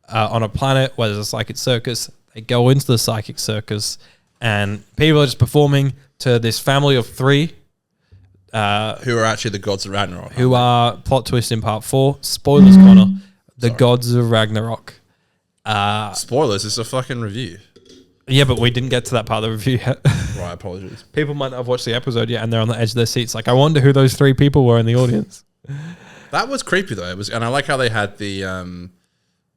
A: on a planet where there's a psychic circus. They go into the psychic circus, and people are just performing to this family of three.
B: Who are actually the gods of Ragnarok.
A: Who are, plot twist in part 4, spoilers, Connor, the gods of Ragnarok.
B: Spoilers, it's a fucking review.
A: Yeah, but we didn't get to that part of the review yet.
B: Right, apologies.
A: People might not have watched the episode yet, and they're on the edge of their seats. Like, I wonder who those 3 people were in the audience.
B: That was creepy though. It was, and I like how they had the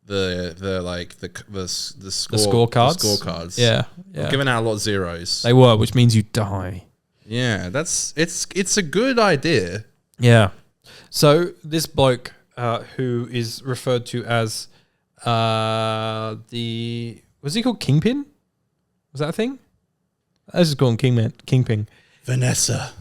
B: scorecards. The scorecards.
A: Yeah.
B: Giving out a lot of zeros.
A: They were, which means you die.
B: Yeah, it's a good idea.
A: Yeah. So this bloke, who is referred to as was he called Kingpin? Was that a thing? I was just calling Kingpin.
B: Vanessa.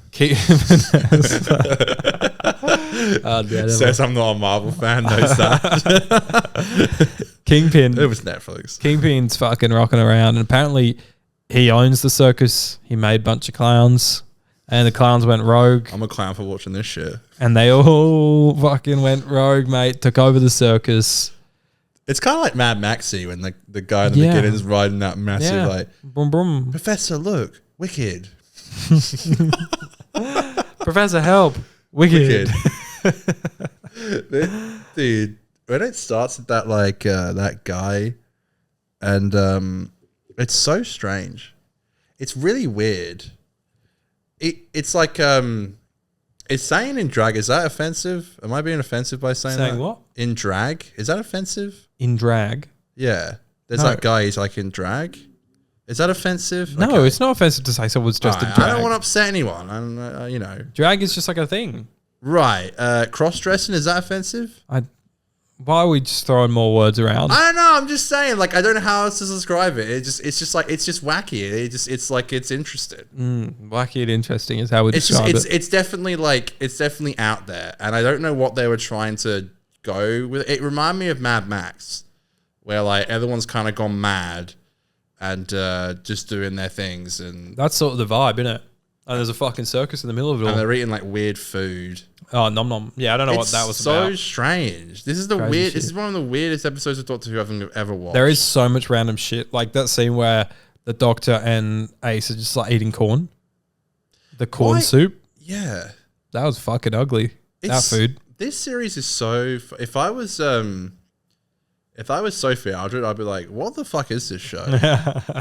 B: Says I'm not a Marvel fan, knows that.
A: Kingpin.
B: It was Netflix.
A: Kingpin's fucking rocking around, and apparently he owns the circus. He made a bunch of clowns, and the clowns went rogue,
B: I'm a clown for watching this shit.
A: and they all fucking went rogue, mate. Took over the circus.
B: It's kind of like Mad Maxy when the guy in the
A: Yeah.
B: beginning is riding that massive
A: Yeah,
B: like,
A: boom, boom.
B: Professor, look, wicked.
A: Professor, help! Wicked.
B: Dude, when it starts with that like that guy, and it's so strange. It's really weird. It's like it's saying in drag. Is that offensive? Am I being offensive by saying
A: Saying
B: that?
A: what?
B: In drag? Is that offensive?
A: In drag.
B: Yeah. There's
A: No.
B: that guy. He's like in drag. Is that offensive?
A: No,
B: Okay.
A: it's not offensive to say someone's just a
B: Alright,
A: drag.
B: I don't want to upset anyone. I'm, you know.
A: Drag is just like a thing.
B: Right. Cross dressing, is that offensive?
A: Why are we just throwing more words around?
B: I don't know. I'm just saying. Like, I don't know how else to describe it. It's just wacky. It's like it's interesting.
A: Wacky and interesting is how we
B: It's just
A: describe it.
B: it's definitely out there, and I don't know what they were trying to go with. It reminded me of Mad Max, where like everyone's kind of gone mad and just doing their things, and
A: That's sort of the vibe, isn't it? And there's a fucking circus in the middle of it all.
B: they're eating like weird food.
A: Oh, nom nom. Yeah, I don't know what
B: It's
A: that was
B: so
A: about.
B: strange. This is
A: Crazy
B: This
A: shit.
B: is one of the weirdest episodes of Doctor Who I've ever watched.
A: There is so much random shit. Like that scene where the Doctor and Ace are just like eating corn. The corn
B: Why-
A: soup.
B: Yeah.
A: That was fucking ugly. That food.
B: This series is so. If I was Sophie Aldred, I'd be like, "What the fuck is this show?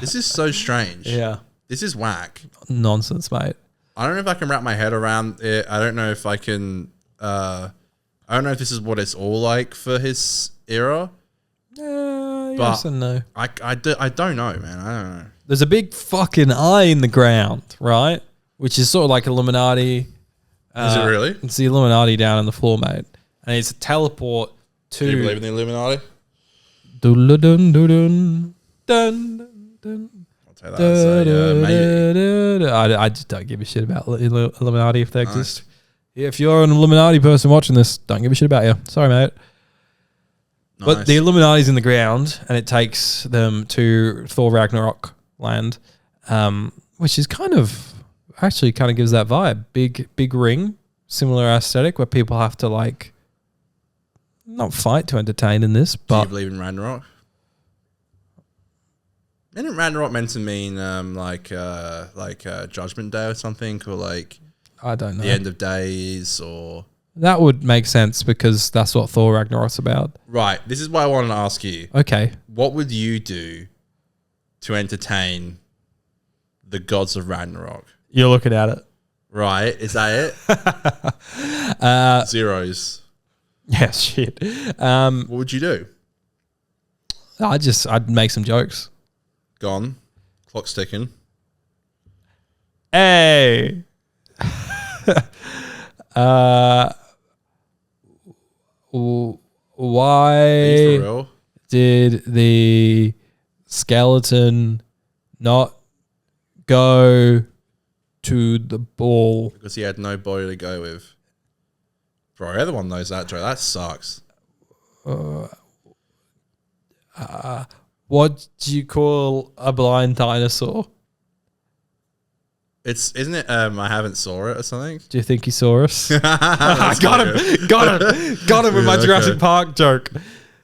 B: This is so strange.
A: Yeah.
B: This is whack.
A: Nonsense, mate.
B: I don't know if I can wrap my head around it. I don't know if I can. I don't know if this is what it's all like for his era.
A: Yes and no.
B: I don't know, man. I don't know.
A: There's a big fucking eye in the ground, right? Which is sort of like Illuminati.
B: Is it really?
A: It's the Illuminati down on the floor, mate. And it's a teleport to.
B: Do you believe in the Illuminati?
A: Dun, dun, dun, dun, dun,
B: I'll take that as a maybe.
A: I just don't give a shit about Illuminati if they exist. Yeah, if you're an Illuminati person watching this, don't give a shit about you. Sorry, mate. But
B: Nice.
A: the Illuminati's in the ground, and it takes them to Thor Ragnarok land, which is kind of gives that vibe. Big ring, similar aesthetic where people have to like not fight to entertain in this,
B: Do you
A: but
B: believe in Ragnarok? Isn't Ragnarok meant to mean like Judgment Day or something, or like
A: I don't know.
B: the end of days, or
A: That would make sense because that's what Thor Ragnarok's about.
B: right? This is why I wanted to ask you:
A: Okay.
B: what would you do to entertain the gods of Ragnarok?
A: You're looking at it.
B: Right? Is that it? Zeros.
A: Yeah, shit.
B: What would you do?
A: I'd make some jokes.
B: Gone. Clock's ticking.
A: Hey. Why
B: Are you for real?
A: did the skeleton not go to the ball?
B: Because he had no body to go with. Bro, everyone knows that joke. That sucks.
A: What do you call a blind dinosaur?
B: Isn't it? I haven't saw it or something.
A: Do you think he saw us?
B: I
A: got him with my
B: Yeah,
A: Jurassic
B: okay.
A: Park joke.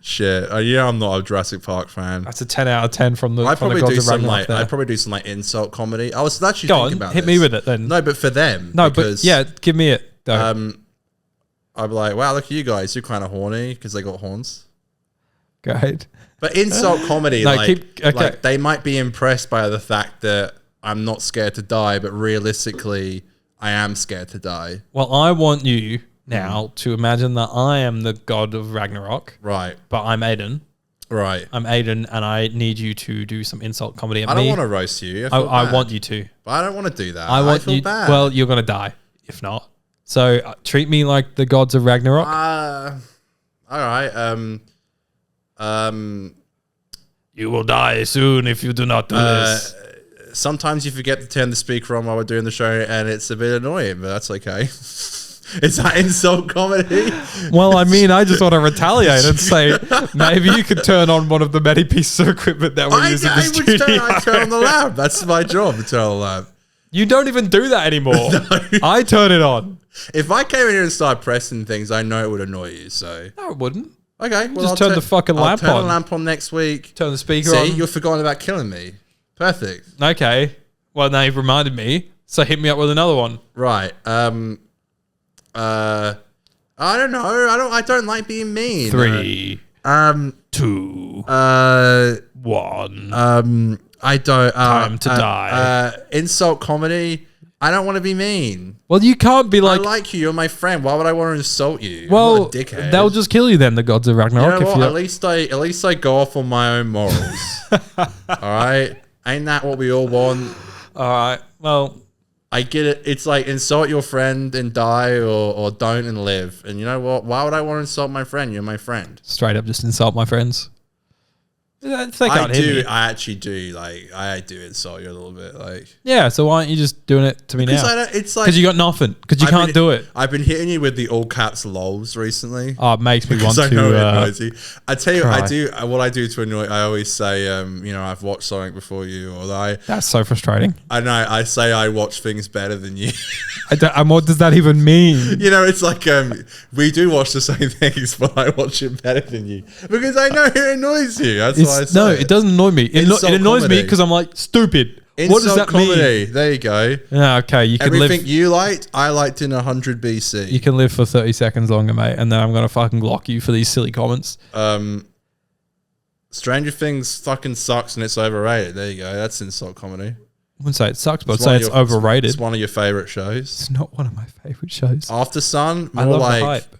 B: Shit. Yeah, I'm not a Jurassic Park fan.
A: That's a 10 out of 10 from the.
B: I'd
A: from the
B: probably
A: Gods
B: do
A: of
B: some
A: Ragnarok
B: like
A: there.
B: I'd probably do some like insult comedy. I was actually
A: Go
B: thinking
A: on,
B: about
A: hit
B: this.
A: me with it then.
B: No, but for them.
A: No,
B: because,
A: but yeah, give me it. Though.
B: I'd be like, wow, look at you guys. You're kind of horny because they got horns.
A: Great.
B: But insult comedy,
A: No,
B: like,
A: okay.
B: like they might be impressed by the fact that I'm not scared to die, but realistically, I am scared to die.
A: Well, I want you now to imagine that I am the god of Ragnarok,
B: Right,
A: but I'm Aiden.
B: right.
A: I'm Aiden, and I need you to do some insult comedy at
B: I
A: me.
B: don't want to roast you.
A: I want you to.
B: But I don't want to do that.
A: I want
B: feel
A: you.
B: bad.
A: Well, you're gonna die if not. So treat me like the gods of Ragnarok.
B: all right.
A: You will die soon if you do not do this.
B: sometimes you forget to turn the speaker on while we're doing the show, and it's a bit annoying, but that's okay. Is that insult comedy?
A: Well, I mean, I just want to retaliate and say maybe you could turn on one of the many pieces of equipment that we're using in the studio.
B: I turn on the lamp. That's my job, to turn on the lamp.
A: You don't even do that anymore. I turn it on.
B: If I came in here and started pressing things, I know it would annoy you. So
A: No, it wouldn't.
B: okay, well,
A: Just turn the fucking lamp
B: I'll turn
A: on.
B: the lamp on next week.
A: Turn the speaker
B: See,
A: on.
B: you've forgotten about killing me. Perfect.
A: Okay. Well, now you've reminded me. So hit me up with another one.
B: Right. I don't know. I don't like being mean.
A: 3, 2, 1.
B: I don't.
A: Time to die.
B: Insult comedy. I don't want to be mean.
A: Well, you can't be
B: I
A: like.
B: like you. You're my friend. Why would I want to insult you? I'm
A: Well,
B: not a dickhead.
A: they'll just kill you then. The gods of
B: You
A: Ragnarok.
B: know what?
A: If
B: At least I go off on my own morals. All right. Ain't that what we all want?
A: All right. Well,
B: I get it. It's like insult your friend and die, or don't and live. And you know what? Why would I want to insult my friend? You're my friend.
A: straight up, just insult my friends. They can't hear me.
B: I actually do. Like I do insult you a little bit. Like
A: Yeah. So why aren't you just doing it to me now?
B: it's like
A: Because you got nothing. Because you can't do it.
B: I've been hitting you with the all caps lols recently.
A: Oh, it makes me want
B: Because I know it
A: to.
B: annoys you. I tell you,
A: cry.
B: I do. What I do to annoy, I always say, I've watched something before you, or
A: That's so frustrating.
B: I say I watch things better than you.
A: And what does that even mean?
B: You know, it's like we do watch the same things, but I watch it better than you because I know it annoys you. That's why I say
A: No, it doesn't annoy me. It
B: Insult
A: annoys me
B: comedy.
A: because I'm like, stupid.
B: Insult
A: What does that
B: comedy.
A: mean?
B: There you go.
A: Yeah, okay, you can
B: Everything
A: live.
B: you liked, I liked in 100 BC.
A: You can live for 30 seconds longer, mate, and then I'm gonna fucking block you for these silly comments.
B: Stranger Things fucking sucks and it's overrated. There you go. That's insult comedy.
A: I wouldn't say it sucks, but I'd
B: It's
A: say
B: one
A: it's
B: of your-
A: overrated.
B: It's one of your favorite shows.
A: It's not one of my favorite shows.
B: After Sun,
A: I
B: more
A: love
B: like
A: the hype.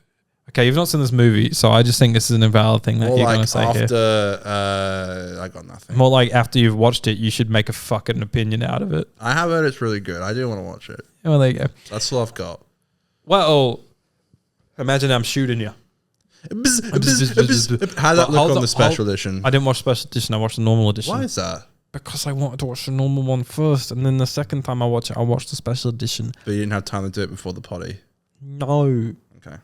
A: Okay, you've not seen this movie, so I just think this is an invalid thing that
B: more
A: you're
B: like
A: gonna say here.
B: after. I got nothing.
A: More like after you've watched it, you should make a fucking opinion out of it.
B: I have heard it's really good. I do want to watch it.
A: Well, there you go.
B: That's all I've got.
A: Well, imagine I'm shooting you.
B: How'd that look on the special edition?
A: I didn't watch special edition. I watched the normal edition.
B: Why is that?
A: Because I wanted to watch the normal one first, and then the second time I watch it, I watched the special edition.
B: But you didn't have time to do it before the potty.
A: No.
B: Okay.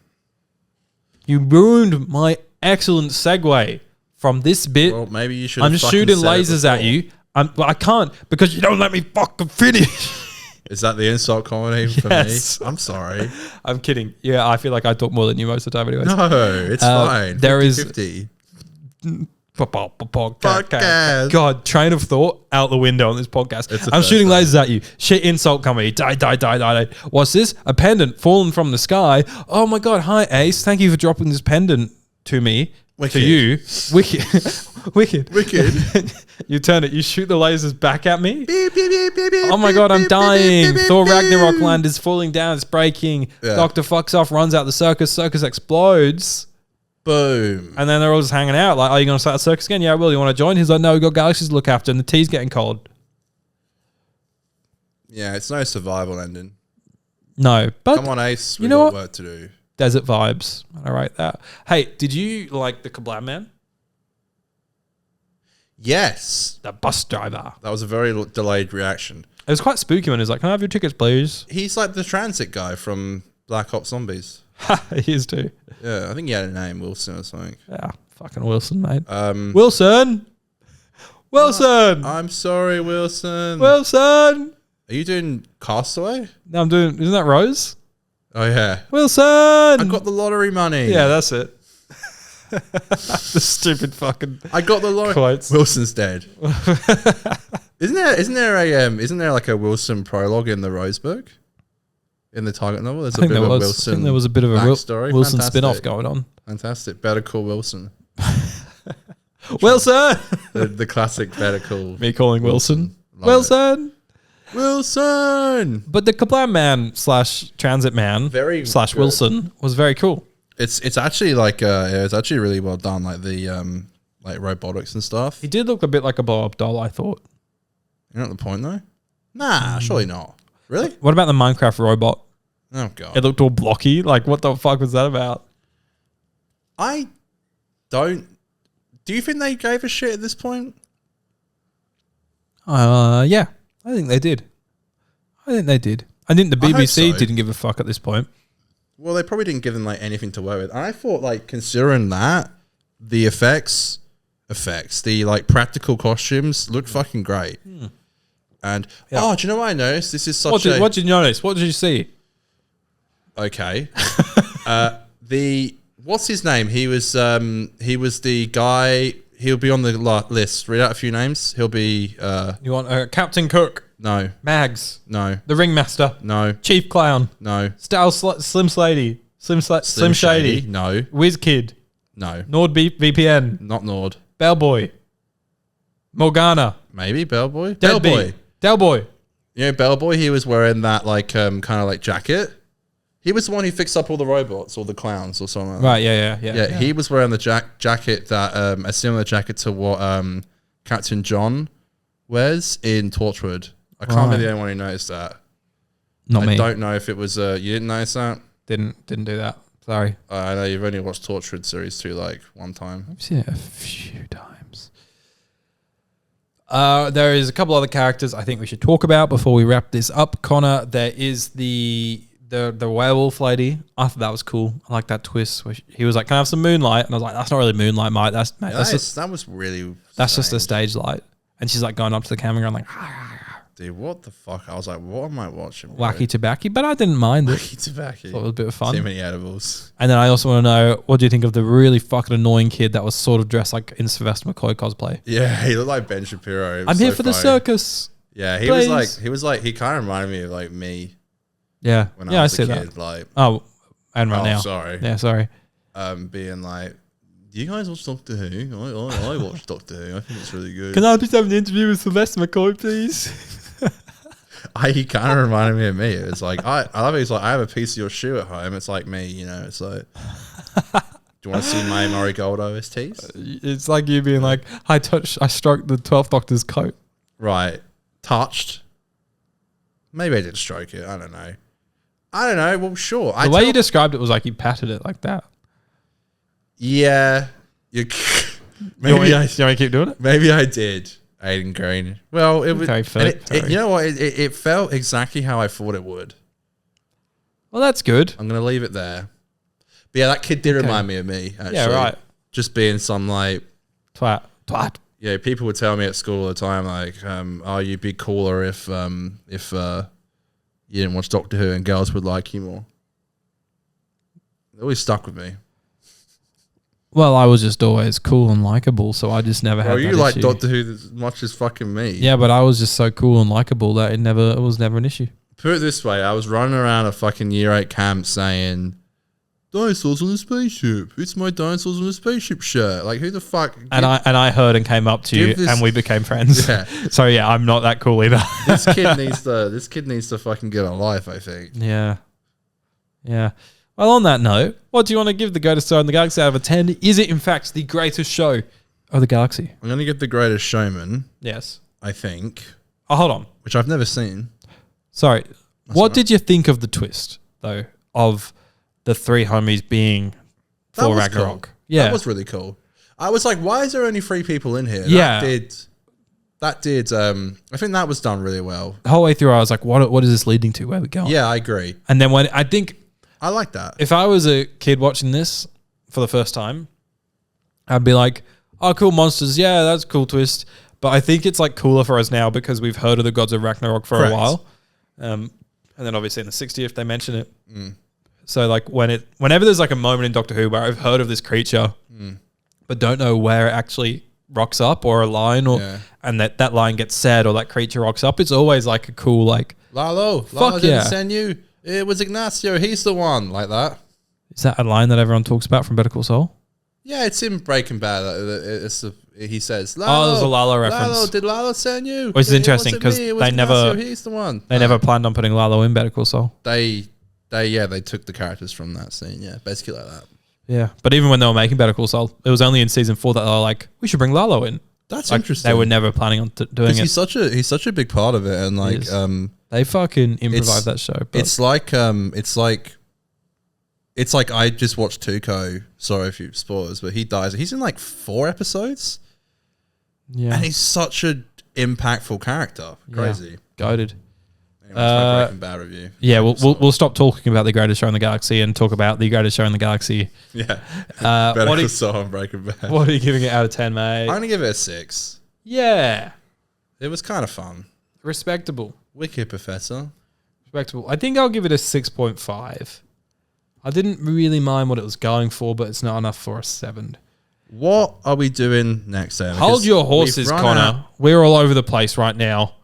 A: You ruined my excellent segue from this bit.
B: Well, maybe you should.
A: I'm just shooting lasers at you. But I can't because you don't let me fucking finish.
B: Is that the insult comedy for
A: Yes.
B: me? I'm sorry.
A: I'm kidding. Yeah, I feel like I talk more than you most of the time anyways.
B: No, it's fine.
A: there is-
B: 50.
A: Podcast. God, train of thought out the window on this podcast.
B: It's a
A: I'm shooting
B: Thursday.
A: lasers at you. Shit, insult comedy. Die. What's this? A pendant fallen from the sky. Oh my God. Hi, Ace. Thank you for dropping this pendant to me.
B: Wicked.
A: To you. Wicked.
B: Wicked.
A: You turn it. You shoot the lasers back at me.
B: Beep, beep, beep, beep, beep,
A: Oh my God, I'm
B: beep,
A: dying.
B: beep, beep,
A: Thor
B: beep.
A: Ragnarok land is falling down. It's breaking.
B: Yeah.
A: Doctor fucks off, runs out the circus. Circus explodes.
B: Boom.
A: And then they're all just hanging out. Like, are you going to start a circus again? Yeah, I will. You want to join? He's like, no, we've got galaxies to look after, and the tea's getting cold.
B: Yeah, it's no survival ending.
A: No, but
B: Come on, Ace.
A: you
B: We've
A: know
B: got
A: what?
B: work to do.
A: desert vibes. I rate that. Hey, did you like the Kablam Man?
B: Yes.
A: The bus driver.
B: That was a very delayed reaction.
A: It was quite spooky when he was like, can I have your tickets, please?
B: He's like the transit guy from Black Ops Zombies.
A: He is too.
B: Yeah, I think he had a name, Wilson or something.
A: Yeah, fucking Wilson, mate. Wilson! Wilson!
B: I'm sorry, Wilson.
A: Wilson!
B: Are you doing Castaway?
A: No, I'm doing, isn't that Rose?
B: Oh, yeah.
A: Wilson!
B: I got the lottery money.
A: Yeah, that's it. The stupid fucking
B: I got the lottery.
A: quotes.
B: Wilson's dead. Isn't there like a Wilson prologue in the Roseburg? In the Target novel? There's
A: I think there was.
B: Wilson
A: I think there was a bit of a
B: backstory.
A: Wilson
B: Fantastic.
A: spin-off going on.
B: Fantastic. Better Call Wilson.
A: Wilson!
B: The classic Better Call.
A: Me calling Wilson.
B: Love
A: Wilson!
B: Wilson!
A: But the Kablam Man / Transit Man
B: Very
A: /
B: good.
A: Wilson was very cool.
B: It's actually like it's actually really well done, like the like robotics and stuff.
A: He did look a bit like a blow-up doll, I thought.
B: You're not the point though? Nah, surely not. Really?
A: What about the Minecraft robot?
B: Oh god.
A: It looked all blocky. Like, what the fuck was that about?
B: I don't. Do you think they gave a shit at this point?
A: Yeah, I think they did. I think the
B: I hope
A: BBC
B: so.
A: didn't give a fuck at this point.
B: Well, they probably didn't give them like anything to work with. And I thought like considering that the effects, the like practical costumes looked fucking great. And do you know what I noticed? This is such
A: What did you notice? What did you see?
B: okay. What's his name? He was the guy. He'll be on the list. Read out a few names. He'll be
A: You want Captain Cook,
B: no,
A: Mags,
B: no,
A: the Ringmaster,
B: no,
A: Chief Clown,
B: no,
A: Slim Slady, Slim Shady,
B: no,
A: Whiz Kid,
B: no,
A: VPN,
B: not Nord.
A: Bellboy, Morgana,
B: Maybe Bellboy.
A: Deadbeat, Delboy.
B: You know Bellboy. He was wearing that like kind of like jacket. He was the one who fixed up all the robots or the clowns or something.
A: Right, yeah.
B: Yeah, he was wearing the jacket that a similar jacket to what Captain John wears in Torchwood. I can't be the only one who noticed that.
A: Not me.
B: I don't know if it was you didn't notice that.
A: Didn't do that. Sorry.
B: I know you've only watched Torchwood series 2 like one time.
A: I've seen it a few times. There is a couple other characters I think we should talk about before we wrap this up. Connor, there is the werewolf lady. I thought that was cool. I like that twist where he was like, "Can I have some moonlight?" And I was like, "That's not really moonlight, mate. That's
B: That was really
A: just a stage light." And she's like going up to the camera and like,
B: dude, what the fuck? I was like, what am I watching? Bro?
A: "Wacky tobacco," but I didn't mind it.
B: Wacky tobacco.
A: Thought it was a bit of fun.
B: Too many edibles.
A: And then I also want to know, what do you think of the really fucking annoying kid that was sort of dressed like in Sylvester McCoy cosplay?
B: Yeah, he looked like Ben Shapiro.
A: I'm here for the circus.
B: Yeah, he was like he kind of reminded me of like me.
A: Yeah,
B: When
A: I
B: I was
A: see
B: a kid,
A: that.
B: like
A: Oh, and right now.
B: sorry.
A: Yeah, sorry.
B: Being like, do you guys watch Doctor Who? I watch Doctor Who. I think it's really good.
A: Can I just have an interview with Sylvester McCoy, please?
B: He kind of reminded me of me. It's like I love it. He's like, I have a piece of your shoe at home. It's like me, you know. It's like, do you want to see my Murray Gold OSTs?
A: It's like you being like, I stroked the 12th Doctor's coat.
B: Right, touched. Maybe I did stroke it. I don't know. Well, sure.
A: The way you described it was like you patted it like that.
B: Yeah.
A: Maybe you want to keep doing it?
B: Maybe I did. Aiden Green. Well, it was.
A: Okay,
B: You know what? It felt exactly how I thought it would.
A: Well, that's good.
B: I'm gonna leave it there. But yeah, that kid did remind me of me. Actually.
A: Yeah, right.
B: Just being some like
A: Twat.
B: Yeah, people would tell me at school all the time, like, "Oh, you'd be cooler if you didn't watch Doctor Who, and girls would like you more." It always stuck with me.
A: Well, I was just always cool and likable, so I just never had that
B: you like
A: issue.
B: Doctor Who as much as fucking me.
A: Yeah, but I was just so cool and likable that it was never an issue.
B: Put it this way, I was running around a fucking year 8 camp saying, "Dinosaurs on a spaceship. It's my dinosaurs on a spaceship shirt." Like, who the fuck?
A: And I heard and came up to you and we became friends.
B: Yeah.
A: So yeah, I'm not that cool either.
B: This kid needs to fucking get a life, I think.
A: Yeah. Well, on that note, what do you want to give The Greatest Show in the Galaxy out of a 10? Is it in fact the greatest show of the galaxy?
B: I'm going to give The Greatest Showman,
A: Yes.
B: I think,
A: Oh, hold on.
B: which I've never seen.
A: Sorry. What did you think of the twist, though, of the 3 homies being
B: That
A: for
B: was
A: Ragnarok?
B: cool.
A: Yeah.
B: That was really cool. I was like, why is there only 3 people in here?
A: Yeah.
B: That did, I think that was done really well.
A: The whole way through, I was like, what is this leading to? Where are we going?
B: Yeah, I agree.
A: And then when I think
B: I like that.
A: if I was a kid watching this for the first time, I'd be like, oh, cool monsters. Yeah, that's a cool twist. But I think it's like cooler for us now because we've heard of the gods of Ragnarok for
B: Correct.
A: a while. And then obviously in the 60th, they mention it. So like whenever there's like a moment in Doctor Who where I've heard of this creature, but don't know where it actually rocks up or a line and that line gets said or that creature rocks up, it's always like a cool like,
B: Lalo
A: yeah.
B: didn't send you. It was Ignacio. He's the one. Like that.
A: is that a line that everyone talks about from Better Call Saul?
B: Yeah, it's in Breaking Bad. He says,
A: Oh, there's a Lalo reference.
B: Lalo, did Lalo send you?
A: Which is
B: It
A: interesting
B: wasn't
A: 'cause
B: me, it was
A: they never-
B: Ignacio, he's the one.
A: They never planned on putting Lalo in Better Call Saul.
B: They took the characters from that scene. Yeah, basically like that.
A: Yeah, but even when they were making Better Call Saul, it was only in season 4 that they were like, we should bring Lalo in.
B: That's
A: Like,
B: interesting.
A: They were never planning on doing it.
B: He's such a big part of it, and like
A: is. They fucking improvised that show. But
B: it's like I just watched Tuco. Sorry if you spoilers, but he dies. He's in like 4 episodes,
A: yeah,
B: and he's such a impactful character. Crazy.
A: Goated.
B: Anyway, it's my Breaking Bad review.
A: Yeah, we'll stop talking about the greatest show in the galaxy and talk about the greatest show in the galaxy.
B: Yeah.
A: Better
B: Call Saul and Breaking Bad.
A: What are you giving it out of 10, mate?
B: I'm going to give it a 6.
A: Yeah.
B: It was kind of fun.
A: Respectable.
B: Wicked Professor.
A: Respectable. I think I'll give it a 6.5. I didn't really mind what it was going for, but it's not enough for a 7.
B: What are we doing next, Sam?
A: Hold your horses, Connor. We're all over the place right now.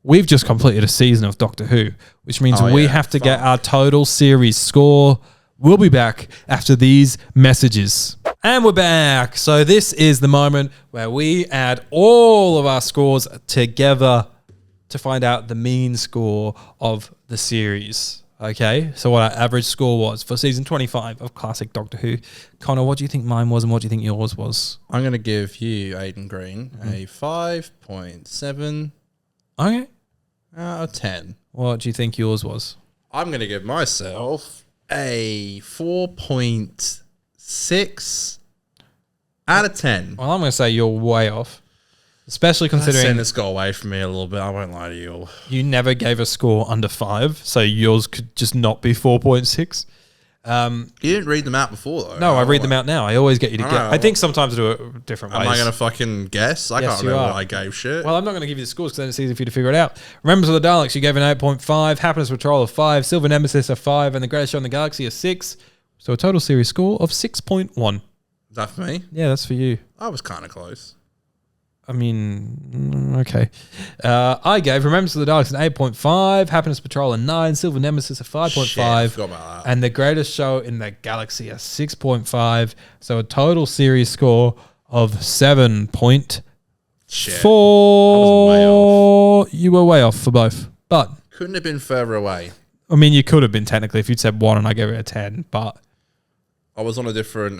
A: We've just completed a season of Doctor Who, which means we have to get our total series score. We'll be back after these messages. And we're back. So this is the moment where we add all of our scores together to find out the mean score of the series. Okay, so what our average score was for season 25 of classic Doctor Who. Connor, what do you think mine was and what do you think yours was?
B: I'm going to give you, Aiden Green, a 5.7
A: Okay.
B: out of 10.
A: What do you think yours was?
B: I'm going to give myself a 4.6 out of 10.
A: Well, I'm going to say you're way off. Especially considering
B: Send this got away from me a little bit. I won't lie to you.
A: you never gave a score under 5, so yours could just not be 4.6.
B: You didn't read them out before, though.
A: No, I read them out now. I always get you to
B: I
A: guess.
B: know.
A: I think sometimes I do it different ways.
B: Am I going to fucking guess? I
A: Yes,
B: can't
A: you
B: remember
A: are.
B: what I gave shit.
A: Well, I'm not going to give you the scores because then it's easy for you to figure it out. Remembers of the Daleks, you gave an 8.5. Happiness Patrol of 5. Silver Nemesis of 5. And The Greatest Show in the Galaxy of 6. So a total series score of 6.1.
B: Is that for me?
A: Yeah, that's for you.
B: I was kind of close.
A: I mean, okay. I gave Remembrance of the Daleks an 8.5, Happiness Patrol a 9, Silver Nemesis a 5.5,
B: Shit, I forgot about that.
A: and The Greatest Show in the Galaxy a 6.5. So a total series score of 7.4.
B: Shit. I was way off.
A: You were way off for both. But,
B: Couldn't have been further away.
A: I mean, you could have been technically if you'd said 1 and I gave it a 10. But,
B: I was on a different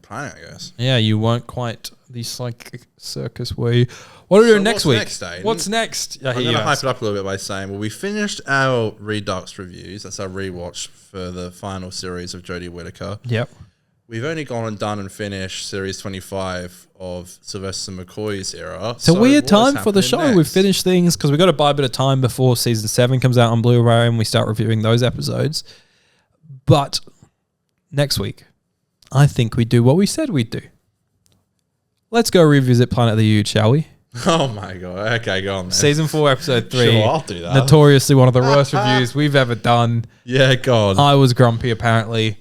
B: planet, I guess.
A: yeah, you weren't quite the psychic circus way. What are we doing next
B: what's
A: week?
B: next, Aiden?
A: What's next? Yeah,
B: I'm going to hype it up a little bit by saying, well, we finished our Redux reviews. That's our rewatch for the final series of Jodie Whittaker.
A: Yep.
B: We've only gone and done and finished series 25 of Sylvester McCoy's era.
A: So weird
B: what is
A: time for the
B: happening
A: show.
B: next?
A: We've finished things because we've got to buy a bit of time before season 7 comes out on Blu-ray and we start reviewing those episodes. But next week, I think we do what we said we'd do. Let's go revisit Planet of the Youth, shall we?
B: Oh my God. Okay, go on, man.
A: Season 4, episode 3.
B: Sure, I'll do that.
A: Notoriously one of the worst reviews we've ever done.
B: Yeah, God.
A: I was grumpy, apparently.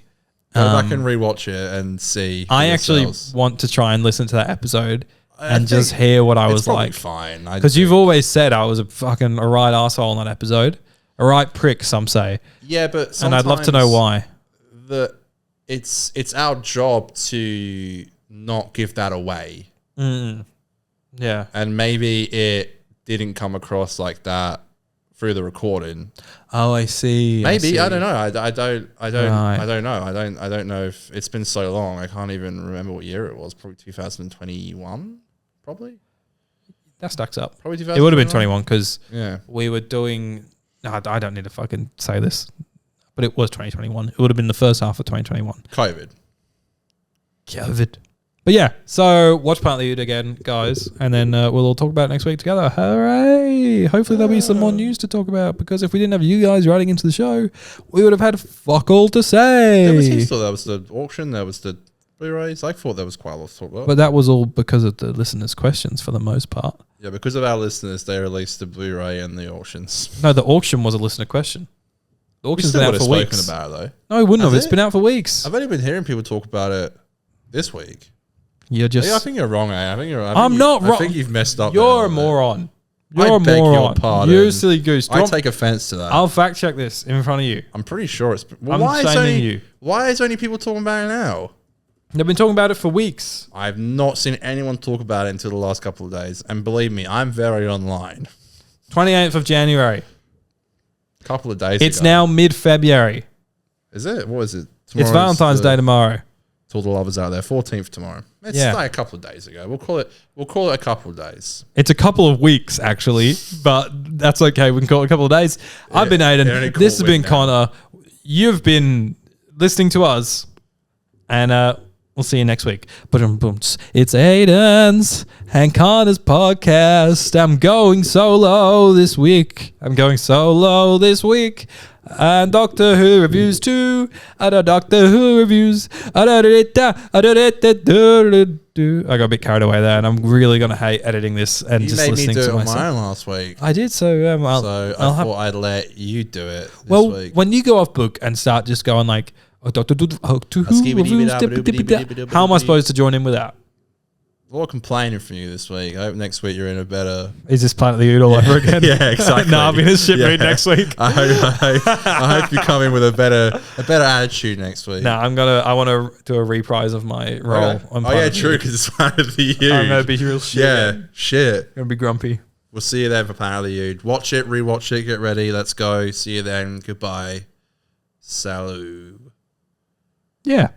B: Go back and rewatch it and see. for
A: I actually
B: yourselves.
A: want to try and listen to that episode
B: I
A: and just
B: think
A: hear what I
B: It's
A: was
B: probably
A: like.
B: fine.
A: Because you've always said I was a right asshole in that episode. A right prick, some say.
B: Yeah, but
A: And I'd love to know why.
B: It's our job to not give that away.
A: Yeah.
B: And maybe it didn't come across like that through the recording.
A: Oh, I see.
B: Maybe I don't know. I don't
A: Right.
B: know. I don't know if it's been so long. I can't even remember what year it was. Probably 2021. Probably
A: That stacks up.
B: probably
A: It would have been 21
B: 2021.
A: because
B: Yeah.
A: we were doing. No, I don't need to fucking say this, but it was 2021. It would have been the first half of 2021.
B: COVID.
A: COVID. But yeah, so watch Planet of the Youth again, guys, and then we'll all talk about it next week together. Hooray! Hopefully there'll be some more news to talk about because if we didn't have you guys writing into the show, we would have had fuck all to say.
B: There was heaps. There was the auction. There was the Blu-rays. I thought there was quite a lot to talk about.
A: But that was all because of the listeners' questions for the most part.
B: Yeah, because of our listeners, they released the Blu-ray and the auctions.
A: No, the auction was a listener question. The
B: We
A: auction's
B: still
A: been
B: would
A: out
B: have
A: for
B: spoken
A: weeks.
B: about it though.
A: No, it wouldn't have.
B: Has
A: It's
B: it?
A: been out for weeks.
B: I've only been hearing people talk about it this week.
A: You're just.
B: Yeah, I think you're wrong, eh?
A: I'm not wrong.
B: I think you've messed up.
A: You're
B: there
A: a
B: little
A: moron.
B: bit.
A: You're a
B: I beg
A: moron.
B: your pardon.
A: You silly goose. Do you
B: I
A: want-
B: take offense to that.
A: I'll fact check this in front of you.
B: I'm pretty sure it's. Well,
A: I'm
B: why is
A: shaming
B: only
A: you.
B: Why is only people talking about it now?
A: They've been talking about it for weeks.
B: I've not seen anyone talk about it until the last couple of days, and believe me, I'm very online.
A: 28th of January.
B: Couple of days.
A: It's
B: ago.
A: now mid-February.
B: Is it? What is it?
A: It's
B: Tomorrow's
A: Valentine's Day tomorrow.
B: To all the lovers out there, 14th tomorrow. It's
A: Yeah.
B: like a couple of days ago. We'll call it a couple of days.
A: It's a couple of weeks, actually, but that's okay. We can call it a couple of days. I've been
B: only
A: Aiden.
B: call
A: This has
B: it
A: been
B: now.
A: Connor. You've been listening to us, and We'll see you next week. It's Aiden's and Connor's podcast. I'm going solo this week. And Doctor Who reviews too. Doctor Who reviews. I got a bit carried away there, and I'm really gonna hate editing this and just listening to myself. You made me do it on
B: mine last week.
A: I did, so I
B: thought I'd let you do it this week.
A: When you go off book and start just going like, Doctor Who reviews, how am I supposed to join in with that?
B: A lot of complaining from you this week. I hope next week you're in a better...
A: Is this Planet of the Ood all over again?
B: Yeah, exactly.
A: No, I'll be in a shit mood next week.
B: I hope you come in with a better attitude next week.
A: No, I want to do a reprise of my role. On
B: True, because it's Planet of the Ood.
A: I'm going to be real shit.
B: Yeah, shit.
A: I'm going to be grumpy.
B: We'll see you then for Planet of the Ood. Watch it, rewatch it, get ready. Let's go. See you then. Goodbye. Salut.
A: Yeah.